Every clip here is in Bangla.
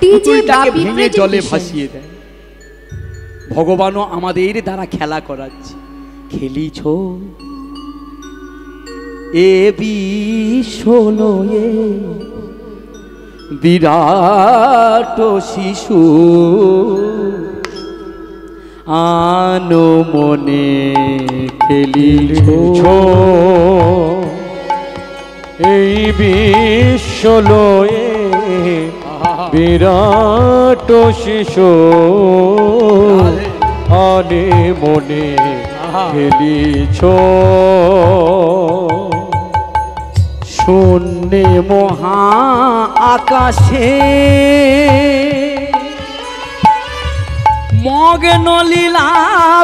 পুতুলটাকে ভেঙে জলে ভাসিয়ে দেয়। ভগবানও আমাদের দ্বারা খেলা করাচ্ছে। খেলিছ এ বিশ্বলয়ে বিরাট শিশু আনো মনে খেলিছ এই বিশ্বলয়ে বিরাট শিশু আনে মনে খেলিছ শূন্যে মহা আকাশে মগ্ন লীলা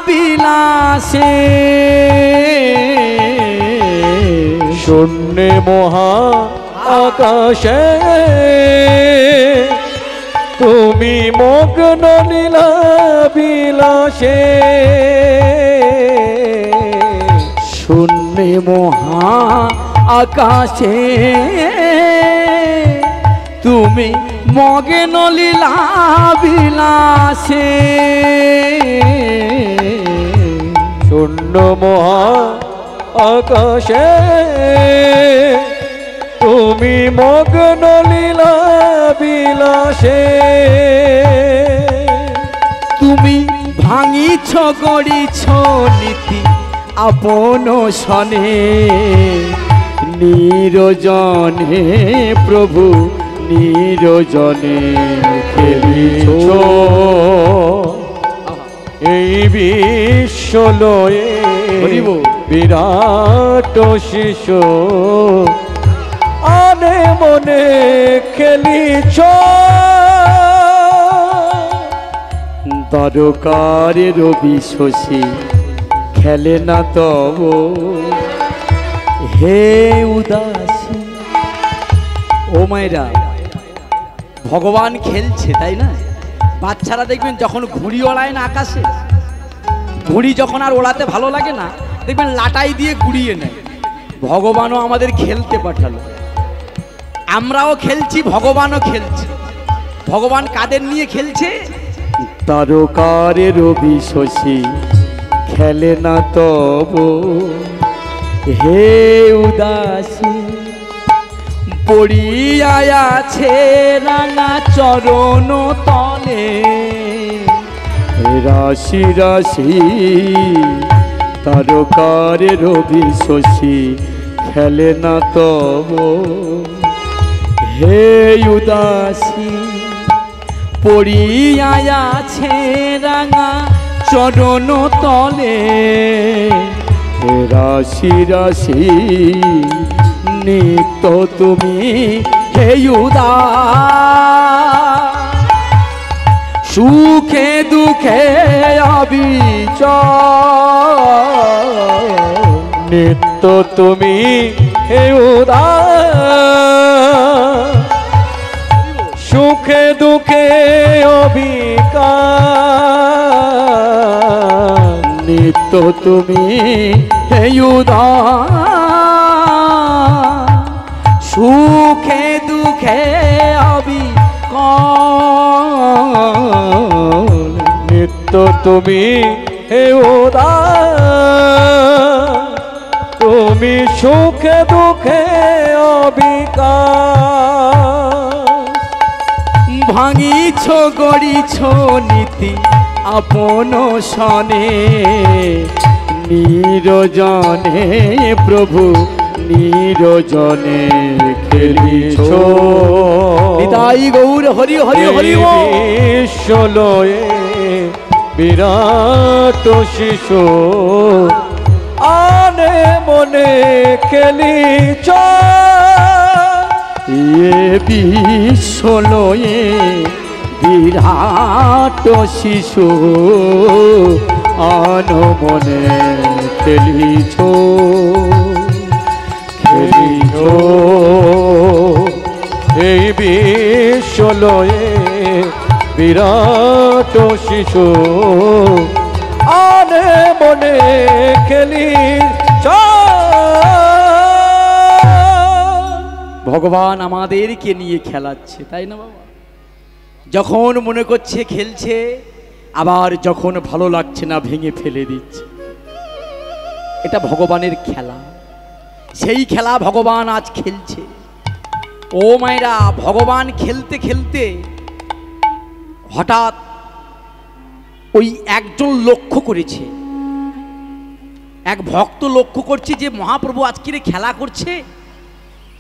বিলাসে শূন্যে মহা আকাশে তুমি মগ্ন লীলা বিলাসে শূন্যে মহা আকাশে তুমি মগ্ন লীলা বিলাসে শূন্য মহা আকাশে তুমি মগ্ন লীলা বিলাসে তুমি ভাঙিছ গড়িছ নীতি আপন সনে নিরজনে প্রভু নিরজনে খেলিছ এই বিশ্বলয়ে বিরাট শিশু আনে মনে খেলিছ দ্বারকারে রবি শশী খেলে না তব হে উদাসী। ও মায়েরা, ভগবান খেলছে তাই না? বাচ্চারা দেখবেন যখন ঘুড়ি ওড়ায় না আকাশে, ঘুড়ি যখন আর ওড়াতে ভালো লাগে না দেখবেন লাটাই দিয়ে গুড়িয়ে নেয়। ভগবানও আমাদের খেলতে পাঠালো, আমরাও খেলছি, ভগবানও খেলছে। ভগবান কাদের নিয়ে খেলছে? তারকারে রবি শশী খেলে না তব হে উদাসী। পড়িয়া আছে রাঙা চরণ তলে রাশি রাশি তারকারে রবি শশী খেলে না তব হে উদাসী। পড়িয়া আছে রাঙা চরণ তলে রাশি রাশি নিত্য তুমি হে উদাস। সুখে দুঃখে অবিচল নিত্য তুমি হে উদাস। সুখে দুঃখে অবিকার নিত্য তুমি হে উদাস। সুখে দুঃখে অবিকল নিত্য তুমি হে উদাস। তুমি সুখে দুঃখে অবিকার ভাঙিছ গড়িছ নীতি আপন সনে নিরজনে প্রভু নিরজনে খেলিছ। নিতাই গৌর হরি হরি হরি বিশ্বলয়ে বিরাট শিশু আনে মনে খেলিছ এ বিশ্বলয়ে বিরাট শিশু আনো মনে খেলিছ খেলিছ এই বিশ্বলয়ে বিরাট শিশু আনে মনে খেলিছ। ভগবান আমাদেরকে নিয়ে খেলাচ্ছে তাই না বাবা? যখন মনে করছে খেলছে, আবার যখন ভালো লাগছে না ভেঙে ফেলে দিচ্ছে। এটা ভগবানের খেলা, সেই খেলা ভগবান আজ খেলছে। ও মায়েরা, ভগবান খেলতে খেলতে হঠাৎ ওই একজন লক্ষ্য করেছে, এক ভক্ত লক্ষ্য করছে যে মহাপ্রভু আজকের খেলা করছে,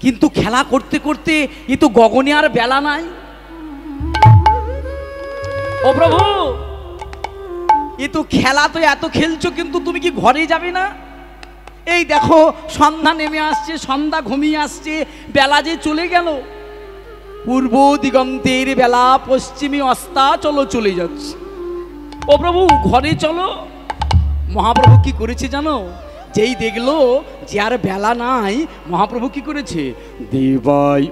কিন্তু খেলা করতে করতে এ তো গগনে আর বেলা নাই। ও প্রভু, এ তো খেলা তো এত খেলছো, কিন্তু তুমি কি ঘরে যাবে না? এই দেখো সন্ধ্যা নেমে আসছে, সন্ধ্যা ঘুমিয়ে আসছে, বেলা যে চলে গেল। পূর্ব দিগন্তের বেলা পশ্চিমে অস্তা চলো চলে যাচ্ছে। ও প্রভু, ঘরে চলো। মহাপ্রভু কি করেছে জানো? যেই দেখলো যে আর বেলা নাই, মহাপ্রভু কি করেছে? দিবাই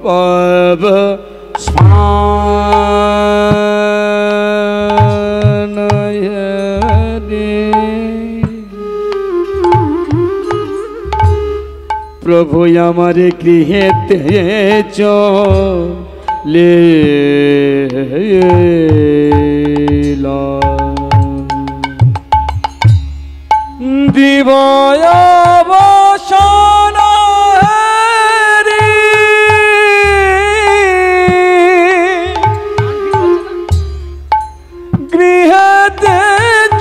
প্রভু আমার গৃহেতে চলে দিবায় বসন গৃহেতে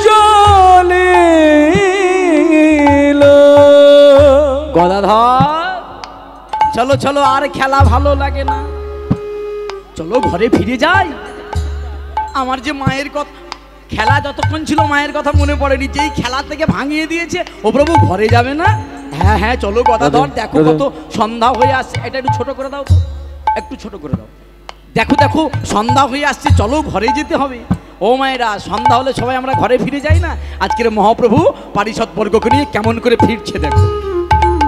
চলে গদাধর, চলো চলো, আর খেলা ভালো লাগে না, চলো ঘরে ফিরে যাই। আমার যে মায়ের কথা, খেলা যতক্ষণ ছিল মায়ের কথা মনে পড়েনি, যেই খেলা থেকে ভাঙিয়ে দিয়েছে। ও প্রভু, ঘরে যাবে না? হ্যাঁ হ্যাঁ চলো গদাধর, দেখো কত সন্ধ্যা হয়ে আসছে। এটা একটু ছোট করে দাও তো, একটু ছোট করে দাও। দেখো দেখো সন্ধ্যা হয়ে আসছে, চলো ঘরে যেতে হবে। ও মায়েরা, সন্ধ্যা হলে সবাই আমরা ঘরে ফিরে যাই না? আজকের মহাপ্রভু পারিষদ বর্গকে নিয়ে কেমন করে ফিরছে দেখো।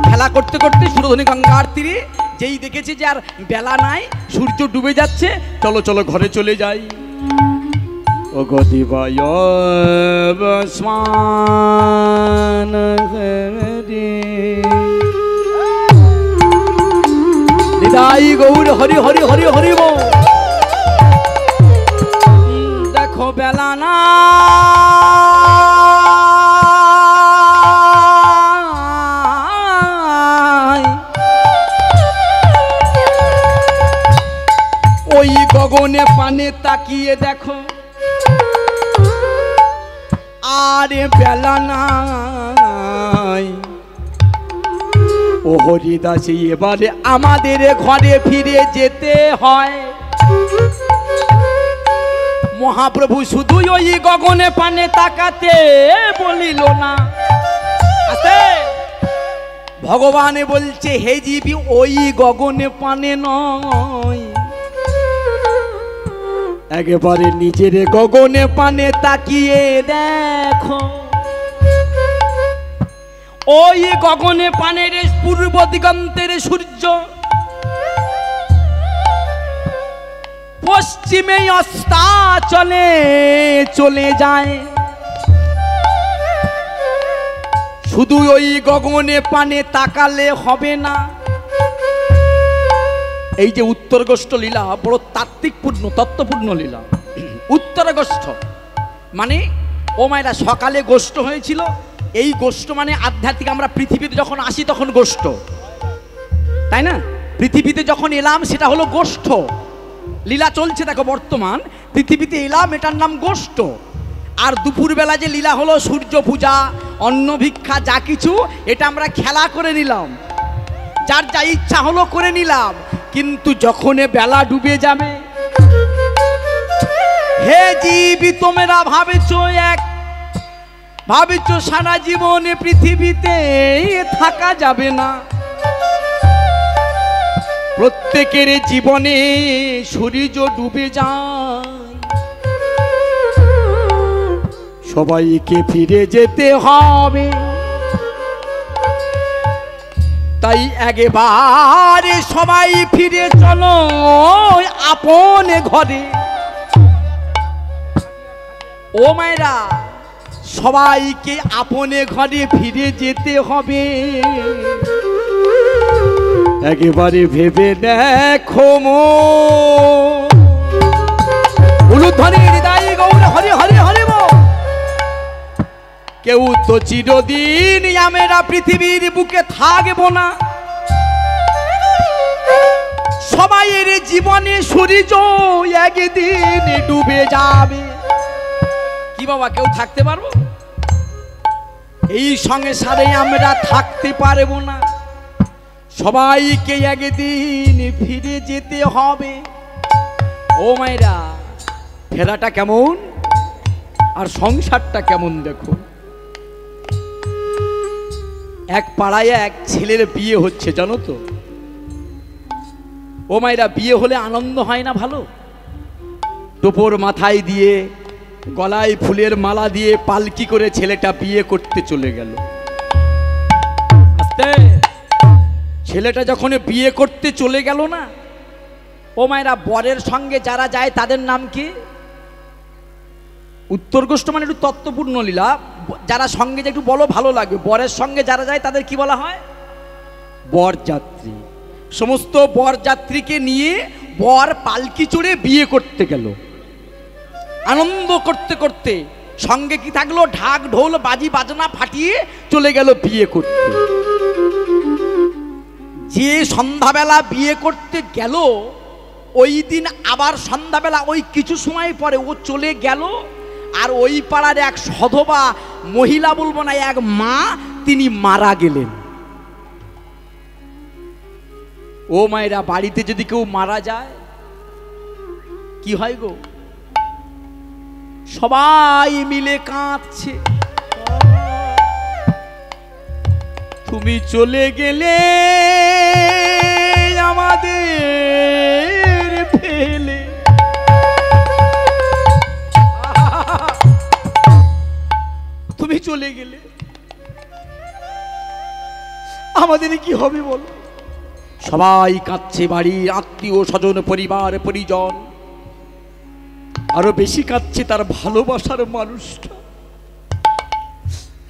খেলা করতে করতে সুরধনী গঙ্গার তীরে যেই দেখেছে যে আর বেলা নাই, সূর্য ডুবে যাচ্ছে, চলো চলো ঘরে চলে যাই। ও গদিবায় বসমান নিতাই গৌর হরি হরি হরি হরি বল। দেখো বেলা না, ওই গগনে পানে তাকিয়ে দেখো, আরে বেলা নাই। ও হরিদাসী, এবারে আমাদের ঘরে ফিরে যেতে হয়। মহাপ্রভু শুধু ওই গগনে পানে তাকাতে বলিল না, আছে ভগবানে বলছে, হে জীবী, ওই গগনে পানে নয়, একেবারে নিজের গগনে পানে তাকিয়ে দেখো। ওই গগনে পানের পূর্ব দিগন্তের সূর্য পশ্চিমে অস্তা চলে যায়। শুধু ওই গগনে পানে তাকালে হবে না। এই যে উত্তরগোষ্ঠ লীলা বড় তাত্ত্বিকপূর্ণ, তত্ত্বপূর্ণ লীলা। উত্তরগোষ্ঠ মানে, ও মায়েরা, সকালে গোষ্ঠ হয়েছিল। এই গোষ্ঠ মানে আধ্যাত্মিক, আমরা পৃথিবীতে যখন আসি তখন গোষ্ঠ, তাই না? পৃথিবীতে যখন এলাম সেটা হলো গোষ্ঠ। লীলা চলছে দেখো, বর্তমান পৃথিবীতে এলাম, এটার নাম গোষ্ঠ। আর দুপুরবেলা যে লীলা হলো সূর্য পূজা, অন্ন ভিক্ষা, যা কিছু, এটা আমরা খেলা করে নিলাম, যার যা ইচ্ছা হলো করে নিলাম। কিন্তু যখন বেলা ডুবে যাবে, হে জীবী, তোমরা ভাবেছ সারা জীবনে পৃথিবীতে থাকা যাবে না। প্রত্যেকের জীবনে সূর্য ডুবে যায়, সবাইকে ফিরে যেতে হবে। তাই একবারে সবাই ফিরে চলো আপন ঘরে। ও মায়েরা, সবাইকে আপনে ঘরে ফিরে যেতে হবে। একেবারে ভেবে দেখো কেউ তো চিরদিন আমরা পৃথিবীর বুকে থাকবো না, সবাইয়ের জীবনে সূর্য একদিন ডুবে যাবে। কি বাবা, কেউ থাকতে পারবো? এই সংসারে আমরা থাকতে পারবো না, সবাইকে একদিন ফিরে যেতে হবে। ও মায়েরা, ফেরাটা কেমন আর সংসারটা কেমন দেখো। এক পাড়ায় এক ছেলের বিয়ে হচ্ছে জানো তো। ও মায়েরা, বিয়ে হলে আনন্দ হয় না ভালো? টোপর মাথায় দিয়ে, গলায় ফুলের মালা দিয়ে পালকি করে ছেলেটা বিয়ে করতে চলে গেল। আস্তে, ছেলেটা যখন বিয়ে করতে চলে গেল না, ও মায়েরা, বরের সঙ্গে যারা যায় তাদের নাম কি? উত্তর গোষ্ঠ মানে একটু তত্ত্বপূর্ণ লীলা, যারা সঙ্গে যে একটু বলো ভালো লাগবে। বরের সঙ্গে যারা যায় তাদের কি বলা হয়? বরযাত্রী। সমস্ত বরযাত্রীকে নিয়ে বর পালকি চড়ে বিয়ে করতে গেল। আনন্দ করতে করতে সঙ্গে কি থাকলো? ঢাক ঢোল বাজি বাজনা ফাটিয়ে চলে গেল বিয়ে করতে। যে সন্ধ্যাবেলা বিয়ে করতে গেল, ওই দিন আবার সন্ধ্যাবেলা ওই কিছু সময় পরে ও চলে গেল, আর ওই পাড়ার এক সধবা মহিলা, বলবো না, এক মা, তিনি মারা গেলেন। ও মায়েরা, বাড়িতে যদি কেউ মারা যায় কি হয় গো? সবাই মিলে কাঁদছে। তুমি চলে গেলে আমাদের ফেলে, তুমি চলে গেলে আমাদের কি হবে বল? সবাই কাঁদছে, বাড়ির আত্মীয় স্বজন, পরিবার পরিজন। আরো বেশি কাঁদছে তার ভালোবাসার মানুষটা।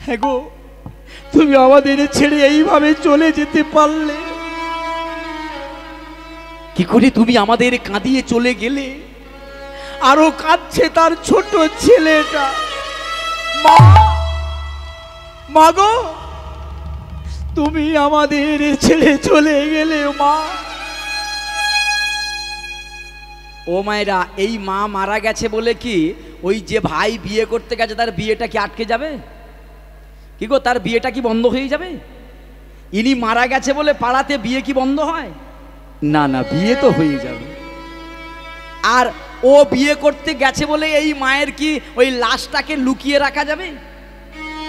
হ্যাঁ গো, তুমি আমাদের ছেড়ে এইভাবে চলে যেতে পারলে? কি করে তুমি আমাদের কাঁদিয়ে চলে গেলে? আরো কাঁদছে তার ছোট ছেলেটা। মা, মা গো, তুমি আমাদের ছেড়ে চলে গেলে মা। ও মায়েরা, এই মা মারা গেছে বলে কি ওই যে ভাই বিয়ে করতে গেছে তার বিয়েটা কি আটকে যাবে? কি গো, তার বিয়েটা কি বন্ধ হয়ে যাবে? ইনি মারা গেছে বলে পাড়াতে বিয়ে কি বন্ধ হয়? না না, বিয়ে তো হয়ে যাবে। আর ও বিয়ে করতে গেছে বলে এই মায়ের কি ওই লাশটাকে লুকিয়ে রাখা যাবে?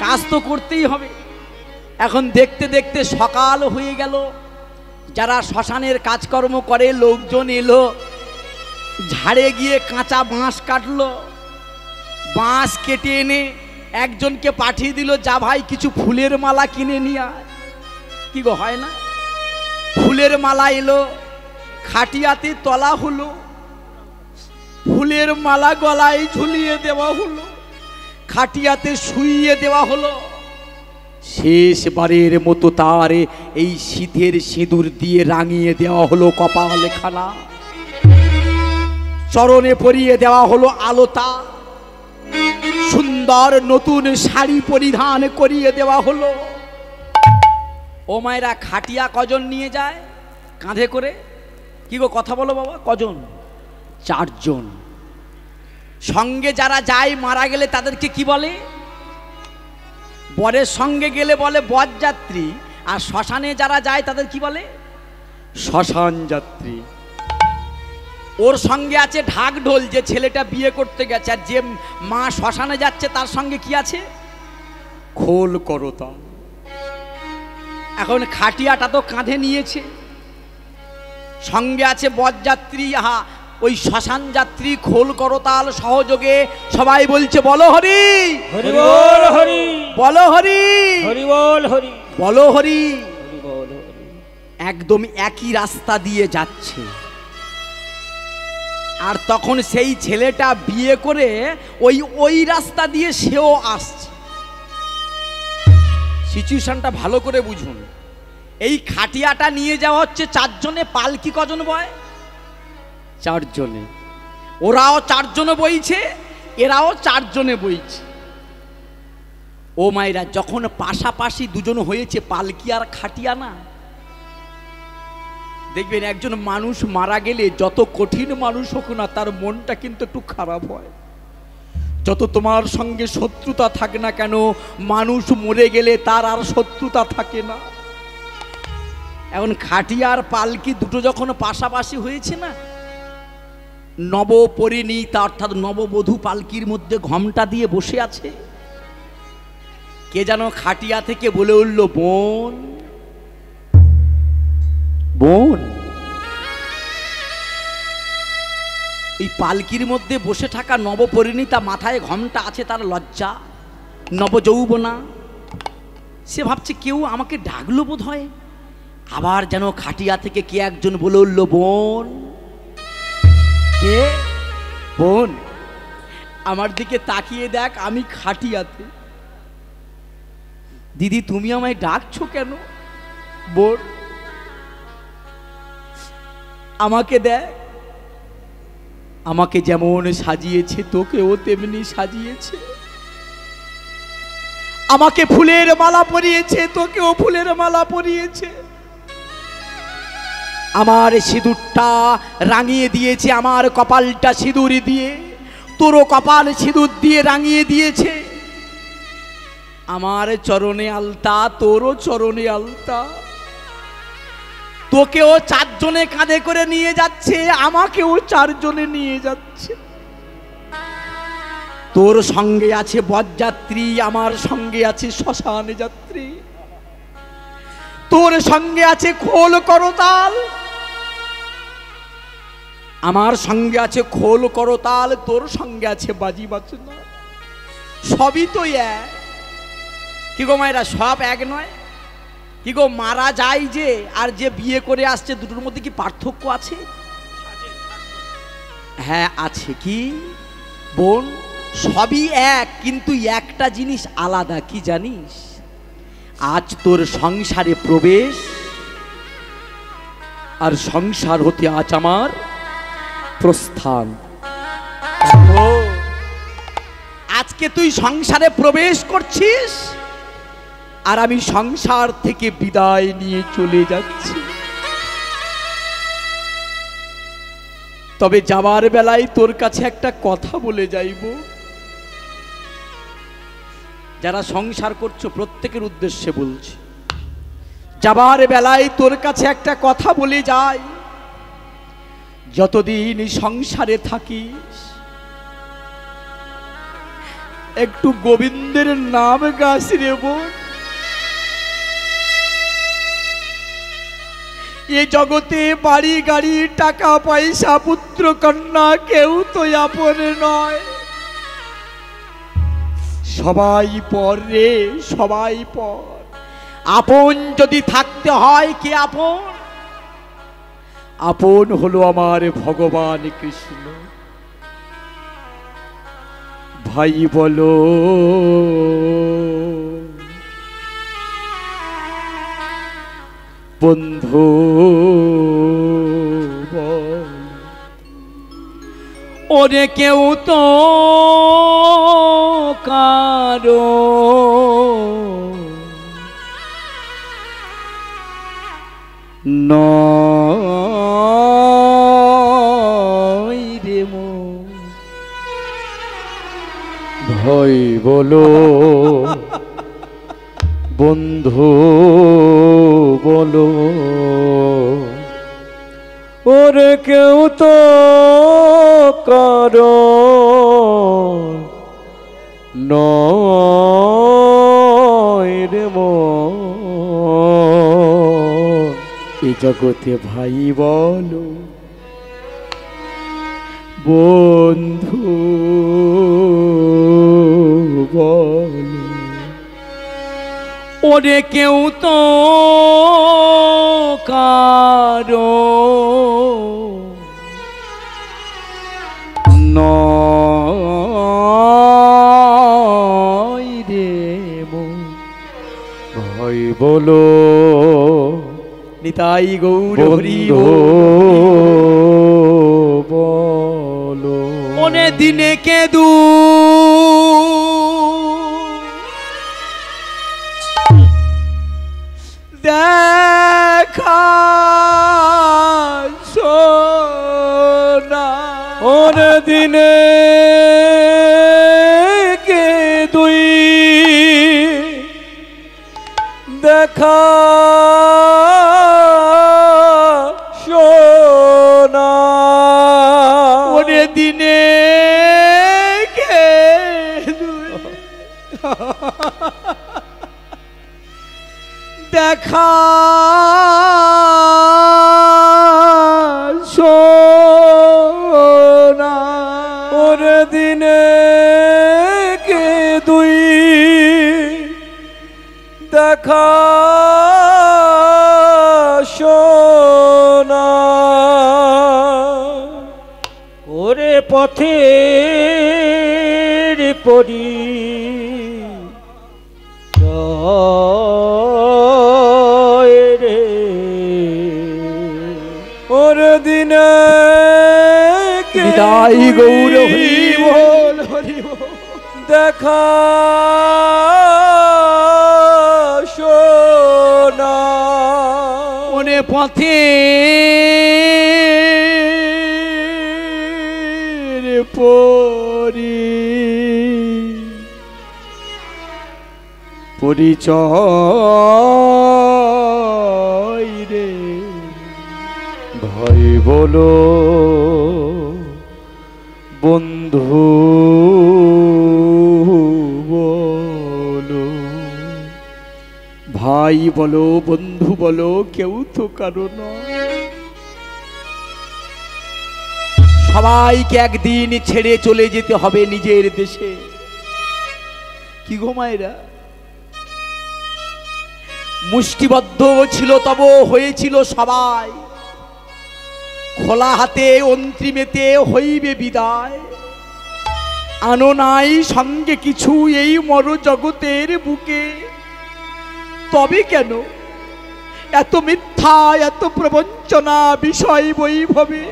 কাজ তো করতেই হবে। এখন দেখতে দেখতে সকাল হয়ে গেল। যারা শ্মশানের কাজকর্ম করে লোকজন এলো, ঝাড়ে গিয়ে কাঁচা বাঁশ কাটলো। বাঁশ কেটে এনে একজনকে পাঠিয়ে দিল, যা ভাই কিছু ফুলের মালা কিনে নিয়ে আয়। কি গো, হয় না? ফুলের মালা এলো, খাটিয়াতে তলা হলো, ফুলের মালা গলায় ঝুলিয়ে দেওয়া হলো, খাটিয়াতে শুইয়ে দেওয়া হলো। শেষবারের মতো তার এই শীতের সিঁদুর দিয়ে রাঙিয়ে দেওয়া হলো কপালখানা, চরণে পরিয়ে দেওয়া হলো আলতা, সুন্দর নতুন শাড়ি পরিধান করিয়ে দেওয়া হলো। ও মায়েরা, খাটিয়া কজন নিয়ে যায় কাঁধে করে? কি গো, কথা বলো বাবা, কজন? 4 জন। সঙ্গে যারা যায় মারা গেলে তাদেরকে কি বলে? বরের সঙ্গে গেলে বলে বরযাত্রী, আর শ্মশানে যারা যায় তাদের কি বলে? শ্মশান যাত্রী। ওর সঙ্গে আছে ঢাক ঢোল, যে ছেলেটা বিয়ে করতে গেছে, আর যে মা শ্মশানে যাচ্ছে তার সঙ্গে কি আছে? খোল করতা। এখন খাটিয়াটা তো কাঁধে নিয়েছে, সঙ্গে আছে বরযাত্রী, ওই শ্মশান যাত্রী, খোল করতাল সহযোগে সবাই বলছে বলো হরি, হরি বল হরি, বলো হরি, হরি বল হরি, বলো হরি। হরি বল হরি। একদম একই রাস্তা দিয়ে যাচ্ছে। আর তখন সেই ছেলেটা বিয়ে করে ওই রাস্তা দিয়ে সেও আসছে। সিচুয়েশনটা ভালো করে বুঝুন। এই খাটিয়াটা নিয়ে যাওয়া হচ্ছে 4 জনে, পালকি কজন বয়? 4 জনে। ওরাও 4 জনে বইছে, এরাও 4 জনে বইছে। ও ও মায়েরা, যখন পাশাপাশি দুজন হয়েছে পালকি আর খাটিয়া না, দেখবেন একজন মানুষ মারা গেলে যত কঠিন মানুষ হোক না তার মনটা কিন্তু একটু খারাপ হয়। যত তোমার সঙ্গে শত্রুতা থাকে না কেন, মানুষ মরে গেলে তার আর শত্রুতা থাকে না। এখন খাটিয়া আর পালকি দুটো যখন পাশাপাশি হয়েছে না, নবপরিণীতা অর্থাৎ নববধূ পালকির মধ্যে ঘোমটা দিয়ে বসে আছে। কে যেন খাটিয়া থেকে বলে উঠল, বোন বোন। এই পালকির মধ্যে বসে থাকা নবপরিণীতা, মাথায় ঘোমটা আছে, তার লজ্জা, নবযৌবনা। সে ভাবছে কেউ আমাকে ডাকলো বোধ হয়। আবার যেন খাটিয়া থেকে কে একজন বলে উঠল, বোন। কে? বোন, আমার দিকে তাকিয়ে দেখ, আমি খাটিয়াতে। দিদি, তুমি আমায় ডাকছো কেন? বোন, আমাকে দেখ, আমাকে যেমন সাজিয়েছে তোকেও তেমনি সাজিয়েছে। আমাকে ফুলের মালা পরিয়েছে, তোকেও ফুলের মালা পরিয়েছে। আমার সিঁদুরটা রাঙিয়ে দিয়েছে, আমার কপালটা সিঁদুর দিয়ে, তোরও কপাল সিঁদুর দিয়ে রাঙিয়ে দিয়েছে। আমার চরণে আলতা, তোরও চরণে আলতা। তোকেও চারজনে কাঁধে করে নিয়ে যাচ্ছে, আমাকেও চারজনে নিয়ে যাচ্ছে। তোর সঙ্গে আছে বরযাত্রী, আমার সঙ্গে আছে শ্মশান যাত্রী। তোর সঙ্গে আছে খোল করতাল, আমার সঙ্গে আছে খোল করতাল, তোর সঙ্গে আছে বাজি বাজনা। সবই তো এক। কি গো মায়েরা, সব এক নয়? কি গো, মারা যায় যে আর যে বিয়ে করে আসছে, দুটোর মধ্যে কি পার্থক্য আছে? হ্যাঁ আছে। কি বোন? সবই এক, কিন্তু একটা জিনিস আলাদা। কি জানিস? আজ তোর সংসারে প্রবেশ, আর সংসার হতে আজ আমার প্রস্থান। আজকে তুই সংসারে প্রবেশ করছিস, আর আমি সংসার থেকে বিদায় নিয়ে চলে যাচ্ছি। তবে যাবার বেলায় তোর কাছে একটা কথা বলে যাইব। যারা সংসার করছো প্রত্যেকের উদ্দেশ্যে বলছি, যাবার বেলায় তোর কাছে একটা কথা বলে যাই। যতদিন সংসারে থাকিস, একটু গোবিন্দের নাম গাছ রে বোন। এ জগতে বাড়ি গাড়ি টাকা পয়সা পুত্র কন্যা কেউ তো আপন নয়। সবাই পর রে, সবাই পর। আপন যদি থাকতে হয়, কে আপন? আপন হলো আমার ভগবান কৃষ্ণ। ভাই বলো, বন্ধু বল, ওরে কেউ তো কারো নয় রে মন। ভাই বলো, বন্ধু বলো, ওরে কেউ তো কারো নয় রে মন। এই জগতে ভাই বলো, বন্ধু বলো, ওরে কেউ তো কারো নয় রে মন। ভাই বলো, নিতাই গৌর হরি বলো। মনে দিনে কেদু সোনা ওর দিনে কে দুই দেখা সোনা ওরে দিনে কে দুই দেখা সোনা ওর দিনে কে দুই দেখা সোনা ওরে পথের পরি রে ওর দিনে বিদায় গৌর হরি বল হরি বল দেখা সোনা ওরে পথে পরি পরিচয় রে ভাই বলো বন্ধু বলো ভাই বলো বন্ধু বলো কেউ তো কারো না সবাইকে একদিন ছেড়ে চলে যেতে হবে নিজের দেশে কি গো মায়েরা মুষ্টিবদ্ধ ছিল তব হয়েছিল সবাই খোলা হাতে অন্তিমেতে হইবে বিদায় আনো নাই সঙ্গে কিছু এই মর জগতের বুকে তবে কেন এত মিথ্যা এত প্রবঞ্চনা বিষয় বৈভবে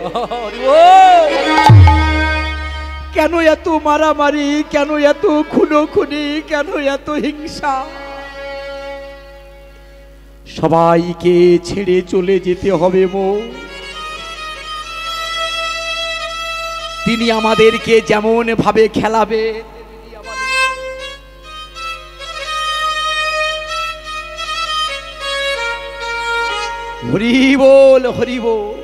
কেন এত মারামারি কেন এত খুনোখুনি কেন এত হিংসা সবাইকে ছেড়ে চলে যেতে হবে মো তিনি আমাদেরকে যেমন ভাবে খেলাবে হরি বল হরি বল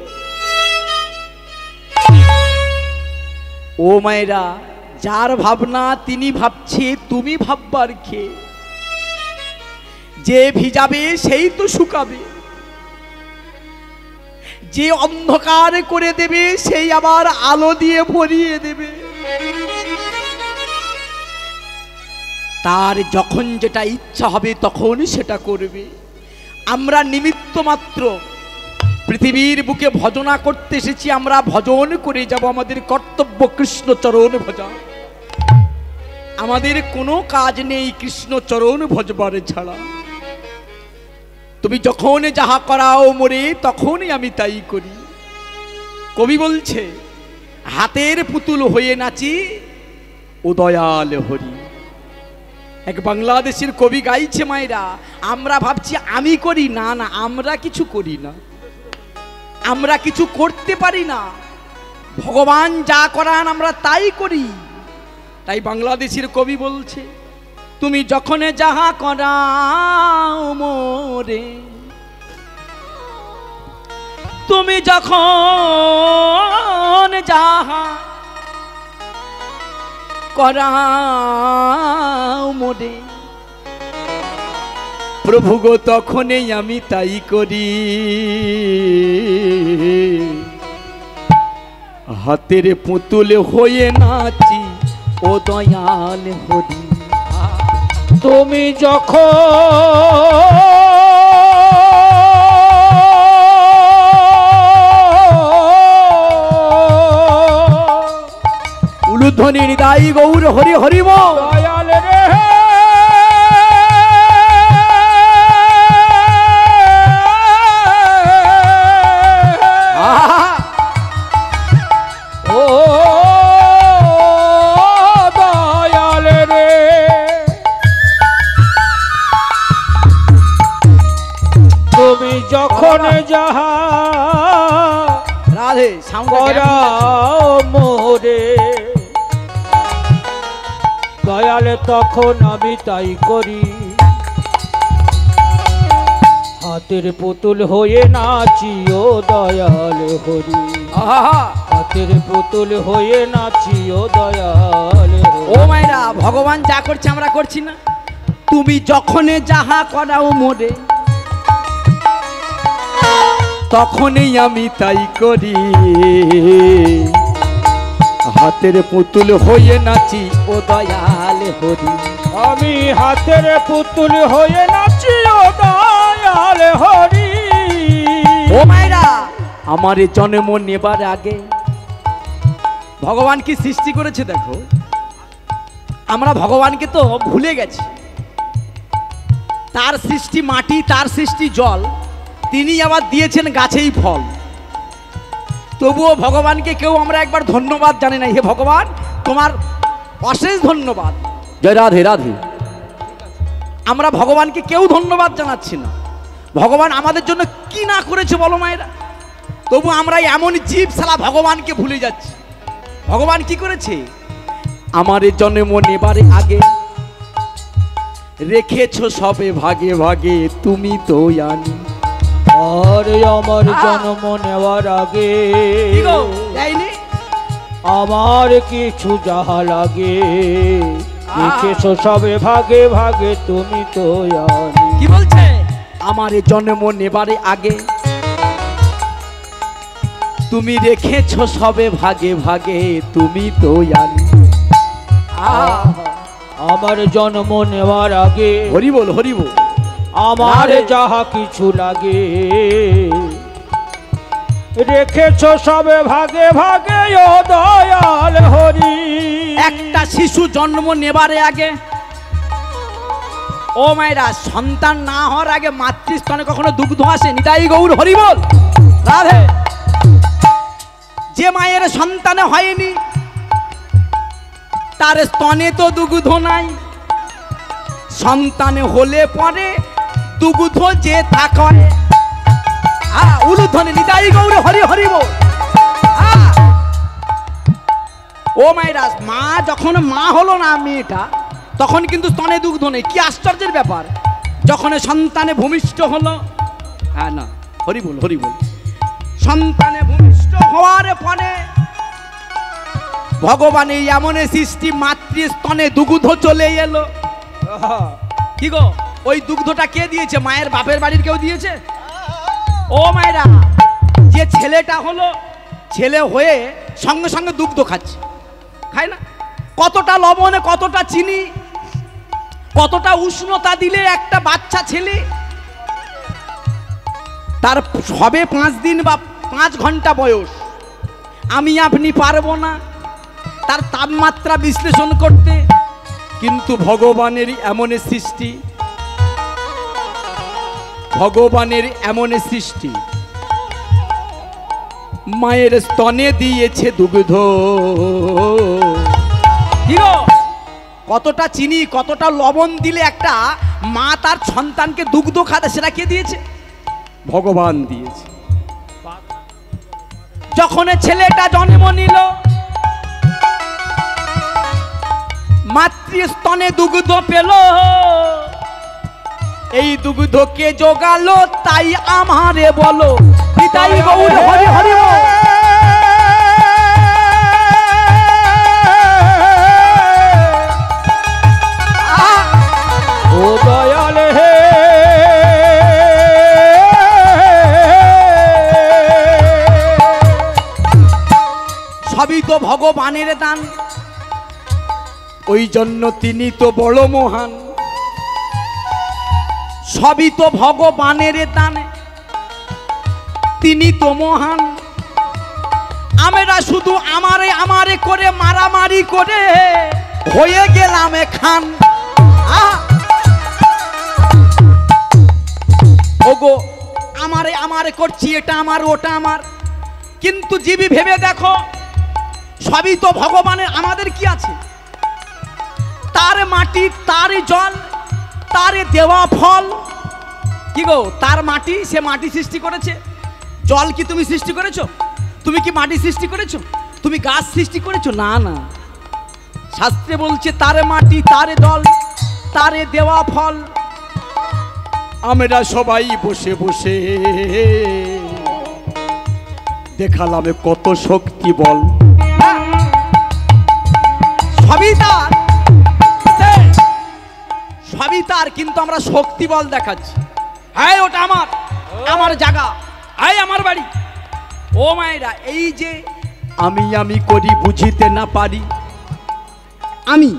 ও মায়েরা যার ভাবনা তিনি ভাবছে তুমি ভাববার খে যে ভিজাবে সেই তো শুকাবে যে অন্ধকার করে দেবে সেই আবার আলো দিয়ে ভরিয়ে দেবে তার যখন যেটা ইচ্ছা হবে তখন সেটা করবে আমরা নিমিত্ত মাত্র পৃথিবীর বুকে ভজনা করতে এসেছি আমরা ভজন করে যাব আমাদের কর্তব্য কৃষ্ণ চরণ ভজা আমাদের কোনো কাজ নেই কৃষ্ণ চরণ ভজবার ছাড়া তুমি যখন যাহা করাও মোরে তখনই আমি তাই করি কবি বলছে হাতের পুতুল হয়ে নাচি ও দয়াল হরি এক বাংলাদেশের কবি গাইছে মায়েরা আমরা ভাবছি আমি করি না না আমরা কিছু করি না আমরা কিছু করতে পারি না ভগবান যা করান আমরা তাই করি তাই বাংলাদেশের কবি বলছে তুমি যখন যাহা করাও মোরে তুমি যখন যাহা করাও মোরে প্রভু গো তখনই আমি তাই করি হাতের পুতুল হয়ে নাচি ও দয়াল হরি তুমি যখন উলুধ্বনি হৃদয় গৌর হরি হরিব দয়াল রে ও দয়াল রে তুমি যখন যাহা রাধে সাউন্ড করাও মোরে, দয়াল তখন আমি তাই করি, হাতের পুতুল হয়ে নাচি ও দয়াল হরি, আহা হাতের পুতুল হয়ে নাচি ও দয়াল ও হরি। মায়েরা, ভগবান যা করছে আমরা করছি না? তুমি যখনে যাহা করাও মোরে, তখনই আমি তাই করি, হাতের পুতুল হয়ে নাচি ও দয়াল হরি। আমি হাতের পুতুল হয়ে নাচি ও দয়াল হরি। ও মায়েরা, আমার এ জন্ম নেবার আগে ভগবান কি সৃষ্টি করেছে দেখো। আমরা ভগবানকে তো ভুলে গেছি। তার সৃষ্টি মাটি, তার সৃষ্টি জল, তিনি আবার দিয়েছেন গাছেই ফল। তবুও ভগবানকে কেউ আমরা একবার ধন্যবাদ জানি না। হে ভগবান, তোমার অশেষ ধন্যবাদ। জয় রাধে রাধে। আমরা ভগবানকে কেউ ধন্যবাদ জানাচ্ছি না। ভগবান আমাদের জন্য কি না করেছে বলো মায়েরা। তবু আমরা এমন জীব সালা ভগবানকে ভুলে যাচ্ছি। ভগবান কি করেছে? আমার এ জন্ম নেবারে আগে রেখেছো সবে ভাগে ভাগে, তুমি তো জানি। আরে আমার জন্ম নেওয়ার আগে কি গো, যাইনি? আমার কিছু যাহা লাগে, রেখেছো সবে ভাগে ভাগে, তুমি তো জানি। কি বলছে? আমার এ জন্ম নেবারে আগে তুমি রেখেছো সবে ভাগে ভাগে, তুমি তো জানি। আমার জন্ম নেওয়ার আগে হরি বল হরি বল। আমার আরে। যাহা কিছু লাগে, রেখেছো সবে ভাগে ভাগে ও দয়াল হরি। একটা শিশু জন্ম নেবারে আগে, ও মায়েরা, সন্তান না হওয়ার আগে মাতৃস্তনে কখনো দুগ্ধ আসে? নিতাই গৌর হরি বল। রাধে। যে মায়ের সন্তানে হয়নি তার স্তনে তো দুগ্ধ নাই, সন্তানে হলে পরে দুগ্ধ যে থাকে। উলুধ্বনি নিতাই গৌর হরি হরি বল। ও মায়েরা, মা যখন মা হলো না মেয়েটা, তখন কিন্তু স্তনে দুগ্ধ নেই। কি আশ্চর্যের ব্যাপার! যখন সন্তানে ভূমিষ্ঠ হলো, হ্যাঁ না, হরি বল হরি বল। সন্তানে ভূমিষ্ঠ হওয়ার পরে ভগবানের এমন সৃষ্টি, মাতৃস্তনে দুগ্ধ চলে এলো। কি গো, ওই দুগ্ধটা কে দিয়েছে? মায়ের বাপের বাড়ির কেউ দিয়েছে? ও মায়েরা, যে ছেলেটা হলো, ছেলে হয়ে সঙ্গে সঙ্গে দুগ্ধ খাচ্ছে, খায় না? কতটা লবণে, কতটা চিনি, কতটা উষ্ণতা দিলে একটা বাচ্চা ছেলে তার হবে 5 দিন বা 5 ঘন্টা বয়স, আমি আপনি পারবো না তার তাপমাত্রা বিশ্লেষণ করতে। কিন্তু ভগবানেরই এমন সৃষ্টি, ভগবানের এমন সৃষ্টি, মায়ের স্তনে দিয়েছে দুগ্ধ। কি গো, কতটা চিনি, কতটা লবণ দিলে একটা মা তার সন্তানকে দুগ্ধ খাতে, সেটা কে দিয়েছে? ভগবান দিয়েছে। যখন ছেলেটা জন্ম নিল, মাতৃস্তনে দুগ্ধ পেল, এই দুগ্ধ কে জোগালো তাই আমারে বলো। পিতাই গৌর হরি হরি বল। ও দয়াল হে, সবই তো ভগবানের দান, ওই জন্য তিনি তো বড় মহান। সবই তো ভগবানের দান, তিনি তো মহান। আমরা শুধু আমারে আমারে করে মারামারি করে হয়ে গেলাম খান। ওগো, আমারে আমারে করছি, এটা আমার ওটা আমার, কিন্তু জীবী ভেবে দেখো সবই তো ভগবানের। আমাদের কি আছে? তার মাটি, তার জল, তার দেওয়া ফল। কি গো, তার মাটি, সে মাটি সৃষ্টি করেছে, জল কি তুমি সৃষ্টি করেছো? তুমি কি মাটি সৃষ্টি করেছো? তুমি গাছ সৃষ্টি করেছো? না না, শাস্ত্রে বলছে তারে মাটি, তারে জল, তারে দেওয়া ফল। আমরা সবাই বসে বসে দেখালাম কত শক্তি বল। সবই তার, সবই তার, কিন্তু আমরা শক্তি বল দেখাচ্ছি। হ্যাঁ ওটা আমার, আমার জায়গা, হ্যাঁ আমার বাড়ি। ও মায়েরা, এই যে আমি আমি করি বুঝিতে না পারি, আমি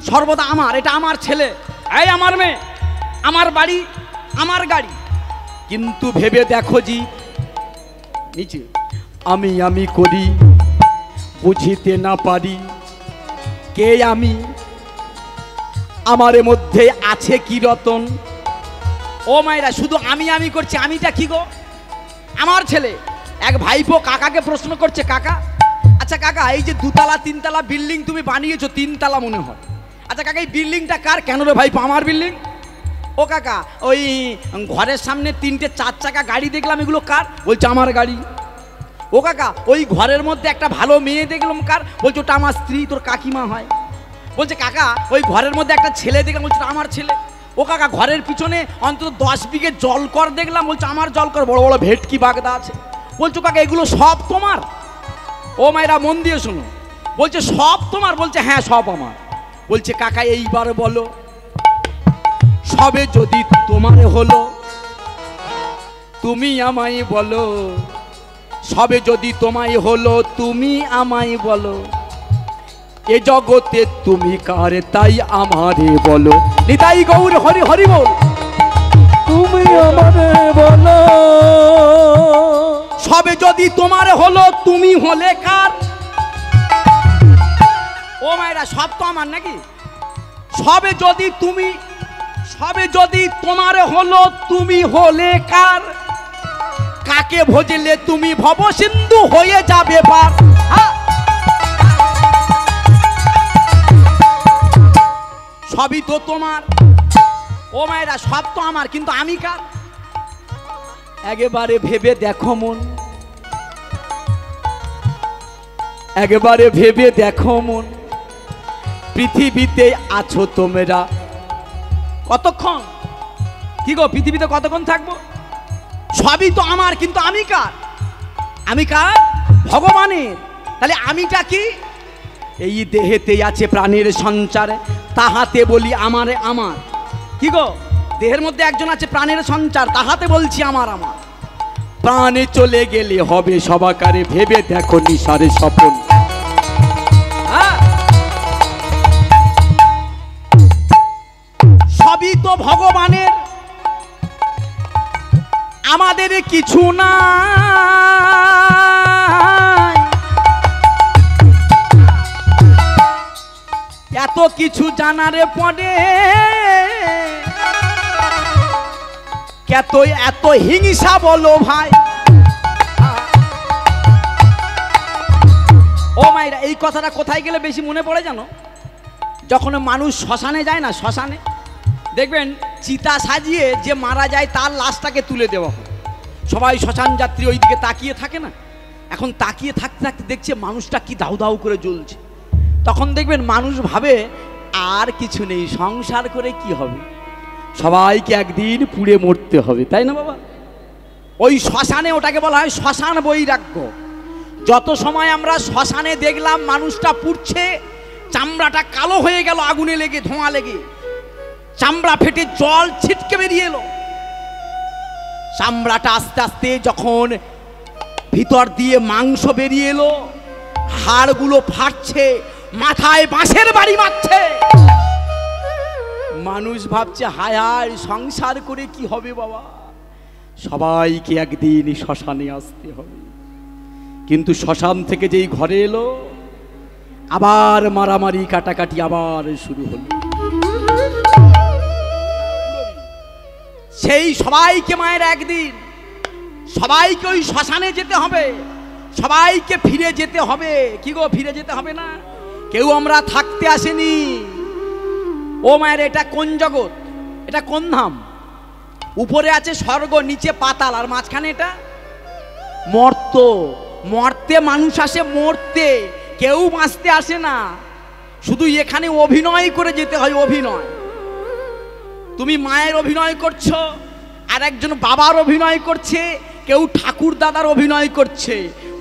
সর্বদা আমার, এটা আমার ছেলে, এই আমার মেয়ে, আমার বাড়ি, আমার গাড়ি। কিন্তু ভেবে দেখো জি নিচে, আমি আমি করি বুঝিতে না পারি, কে আমি, আমার মধ্যে আছে কি রতন। ও মায়েরা, শুধু আমি আমি করছি, আমিটা কি গো? আমার ছেলে। এক ভাইপো কাকাকে প্রশ্ন করছে, কাকা আচ্ছা কাকা, এই যে দুতলা তিনতলা বিল্ডিং তুমি বানিয়েছো, তিনতলা মনে হয়, আচ্ছা কাকা এই বিল্ডিংটা কার? কেন রে ভাইপো, আমার বিল্ডিং। ও কাকা, ওই ঘরের সামনে তিনটে 4 চাকা গাড়ি দেখলাম, এগুলো কার? বলছে আমার গাড়ি। ও কাকা, ওই ঘরের মধ্যে একটা ভালো মেয়ে দেখলাম, কার? বলছে ওটা আমার স্ত্রী, তোর কাকিমা হয়। বলছে কাকা, ওই ঘরের মধ্যে একটা ছেলে দেখলাম, বলছে আমার ছেলে। ও কাকা, ঘরের পিছনে অন্তত 10 বিঘে জলকর দেখলাম, বলছে আমার জলকর, বড় বড় ভেটকি বাগদা আছে। বলছো কাকা এগুলো সব তোমার? ও মায়েরা মন দিয়ে শুনো, বলছে সব তোমার? বলছে হ্যাঁ সব আমার। বলছে কাকা এইবার বলো, সবে যদি তোমার হলো, তুমি আমায় বলো, সবে যদি তোমায় হলো, তুমি আমায় বলো, এ জগতে তুমি কার, তাই আমারে বলো। নিতাই গৌর হরি হরি বল। তুমি আমারে বলো, সবে যদি তোমার হলো, তুমি হলে কার? ও মায়েরা, সব তো আমার নাকি? সবে যদি তুমি, সবে যদি তোমার হলো, তুমি হলে কার? কাকে ভজলে তুমি ভব সিন্ধু হয়ে যাবে পার। সবই তো তোমার। ও মায়েরা, সব তো আমার, কিন্তু আমি কার? একেবারে ভেবে দেখো মন, একেবারে ভেবে দেখো মন, পৃথিবীতে আছো তোমরা কতক্ষণ? কি গো, পৃথিবীতে কতক্ষণ থাকবো? সবই তো আমার, কিন্তু আমি কার? আমি কার? ভগবানের। তাহলে আমিটা কি? এই দেহেতেই আছে প্রাণের সঞ্চার, তাহাতে বলি আমারে আমার। কি গো, দেহের মধ্যে একজন আছে প্রাণের সঞ্চার, তাহাতে বলছি আমার আমার। প্রাণে চলে গেলে হবে সবাকারে, ভেবে দেখো নিসারে স্বপন। সবই তো ভগবানের, আমাদের কিছু না। এত কিছু জানারে পড়ে, এত হিংসা বলো ভাই। ও মাইরা, এই কথাটা কোথায় গেলে বেশি মনে পড়ে জানো? যখন মানুষ শ্মশানে যায় না, শ্মশানে দেখবেন চিতা সাজিয়ে যে মারা যায় তার লাশটাকে তুলে দেওয়া হয়, সবাই শ্মশান যাত্রী ওই দিকে তাকিয়ে থাকে না। এখন তাকিয়ে থাকতে থাকতে দেখছে মানুষটা কি দাউ দাউ করে জ্বলছে। তখন দেখবেন মানুষ ভাবে আর কিছু নেই, সংসার করে কি হবে, সবাইকে একদিন পুড়ে মরতে হবে, তাই না বাবা? ওই শ্মশানে, ওটাকে বলা হয় শ্মশান বৈরাগ্য। যত সময় আমরা শ্মশানে দেখলাম মানুষটা পুড়ছে, চামড়াটা কালো হয়ে গেল আগুনে লেগে, ধোঁয়া লেগে, চামড়া ফেটে জল ছিটকে বেরিয়ে এলো, চামড়াটা আস্তে আস্তে যখন ভিতর দিয়ে মাংস বেরিয়ে এলো, হাড়গুলো ফাটছে, মাথায় বাঁশের বাড়ি মারছে, মানুষ ভাবছে হায় হায় সংসার করে কি হবে বাবা, সবাইকে একদিন শ্মশানে আসতে হবে। কিন্তু শ্মশান থেকে যেই ঘরে এলো, আবার মারামারি কাটাকাটি আবার শুরু হলো। সেই সবাইকে মায়ের একদিন সবাইকে ওই শ্মশানে যেতে হবে, সবাইকে ফিরে যেতে হবে। কি গো, ফিরে যেতে হবে না? কেউ আমরা থাকতে আসেনি। ও মায়ের, এটা কোন জগৎ, এটা কোন ধাম? উপরে আছে স্বর্গ, নিচে পাতাল, আর মাঝখানে এটা মরতে মানুষ আসে, মরতে কেউ বাঁচতে আসে না। শুধু এখানে অভিনয় করে যেতে হয়, অভিনয়। তুমি মায়ের অভিনয় করছো, আর একজন বাবার অভিনয় করছে, কেউ ঠাকুর দাদার অভিনয় করছে।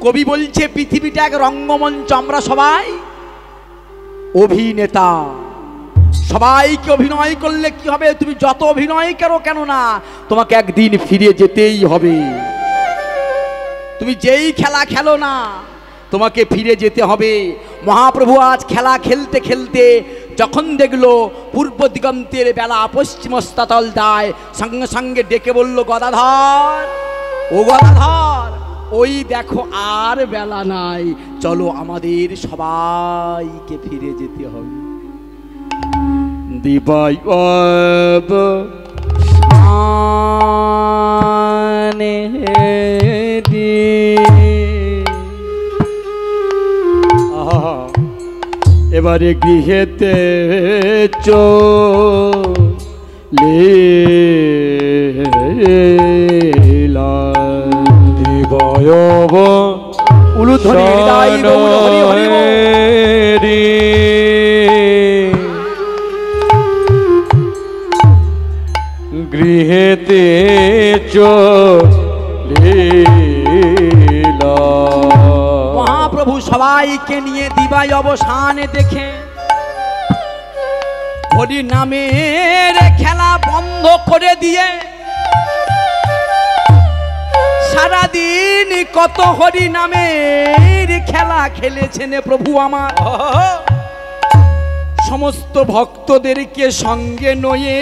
কবি বলছে পৃথিবীটা এক রঙ্গমঞ্চ, আমরা সবাই অভিনেতা। সবাইকে অভিনয় করলে কি হবে? তুমি যত অভিনয় করো কেন না, তোমাকে একদিন ফিরে যেতেই হবে। তুমি যেই খেলা খেলো না, তোমাকে ফিরে যেতে হবে। মহাপ্রভু আজ খেলা খেলতে খেলতে যখন দেখলো পূর্ব দিগন্তের বেলা পশ্চিমস্তাতল দায়, সঙ্গে সঙ্গে ডেকে বলল, গদাধর, ও গদাধর, ওই দেখো আর বেলা নাই, চলো আমাদের সবাইকে ফিরে যেতে হবে। দিবাই এবারে গৃহেতে দিবয়ব উলুধ্বনি হৃদয় গৌর হরি হরি বল। গৃহেতে চলিলা। মহাপ্রভু সবাইকে নিয়ে দিবাই অবসানে দেখে হরি নামের খেলা বন্ধ করে দিয়ে সারাদিন কত হরি নামের খেলা খেলেছেন প্রভু আমার। সমস্ত ভক্তদেরকে সঙ্গে নয়ে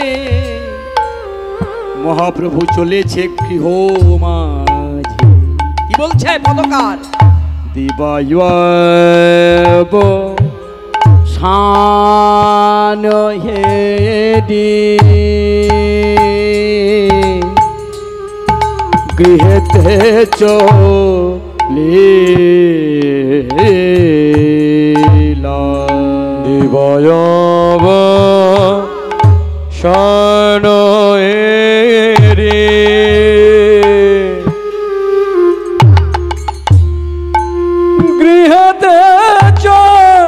মহাপ্রভু চলেছে গৃহ মাঝে। কি বলছে পদকার? দিবায়ব শান হেডি গৃহেতে চলিলা। দিবয়ব শান হেডি গৃহেতে চলিলা।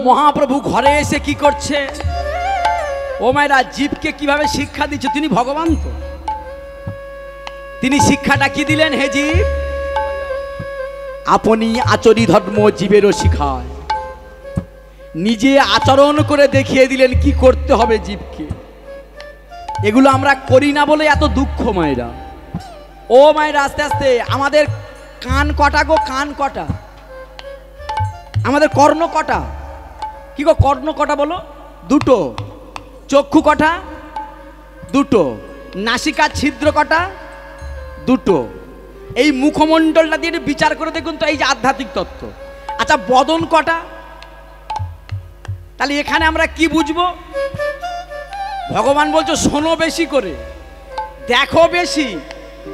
মহাপ্রভু ঘরে এসে কি করছে? ও মায়েরা, জীবকে কিভাবে শিক্ষা দিচ্ছে? তিনি ভগবান তো, তিনি শিক্ষাটা কি দিলেন? হে জীব, আপনি আচরি ধর্ম জীবেরও শিখায়। নিজে আচরণ করে দেখিয়ে দিলেন কি করতে হবে জীবকে। এগুলো আমরা করি না বলে এত দুঃখ মায়েরা। ও মায়েরা, আস্তে আস্তে আমাদের কান কটা গো, কান কটা? আমাদের কর্ণ কটা? কি গো, কর্ণ কটা বলো? দুটো। চক্ষু কটা? দুটো। নাসিকা ছিদ্র কটা? দুটো। এই মুখমণ্ডলটা দিয়ে বিচার করে দেখুন তো, এই যে আধ্যাত্মিক তত্ত্ব। আচ্ছা, বদন কটা? তাহলে এখানে আমরা কি বুঝবো? ভগবান বলছো শোনো বেশি করে, দেখো বেশি,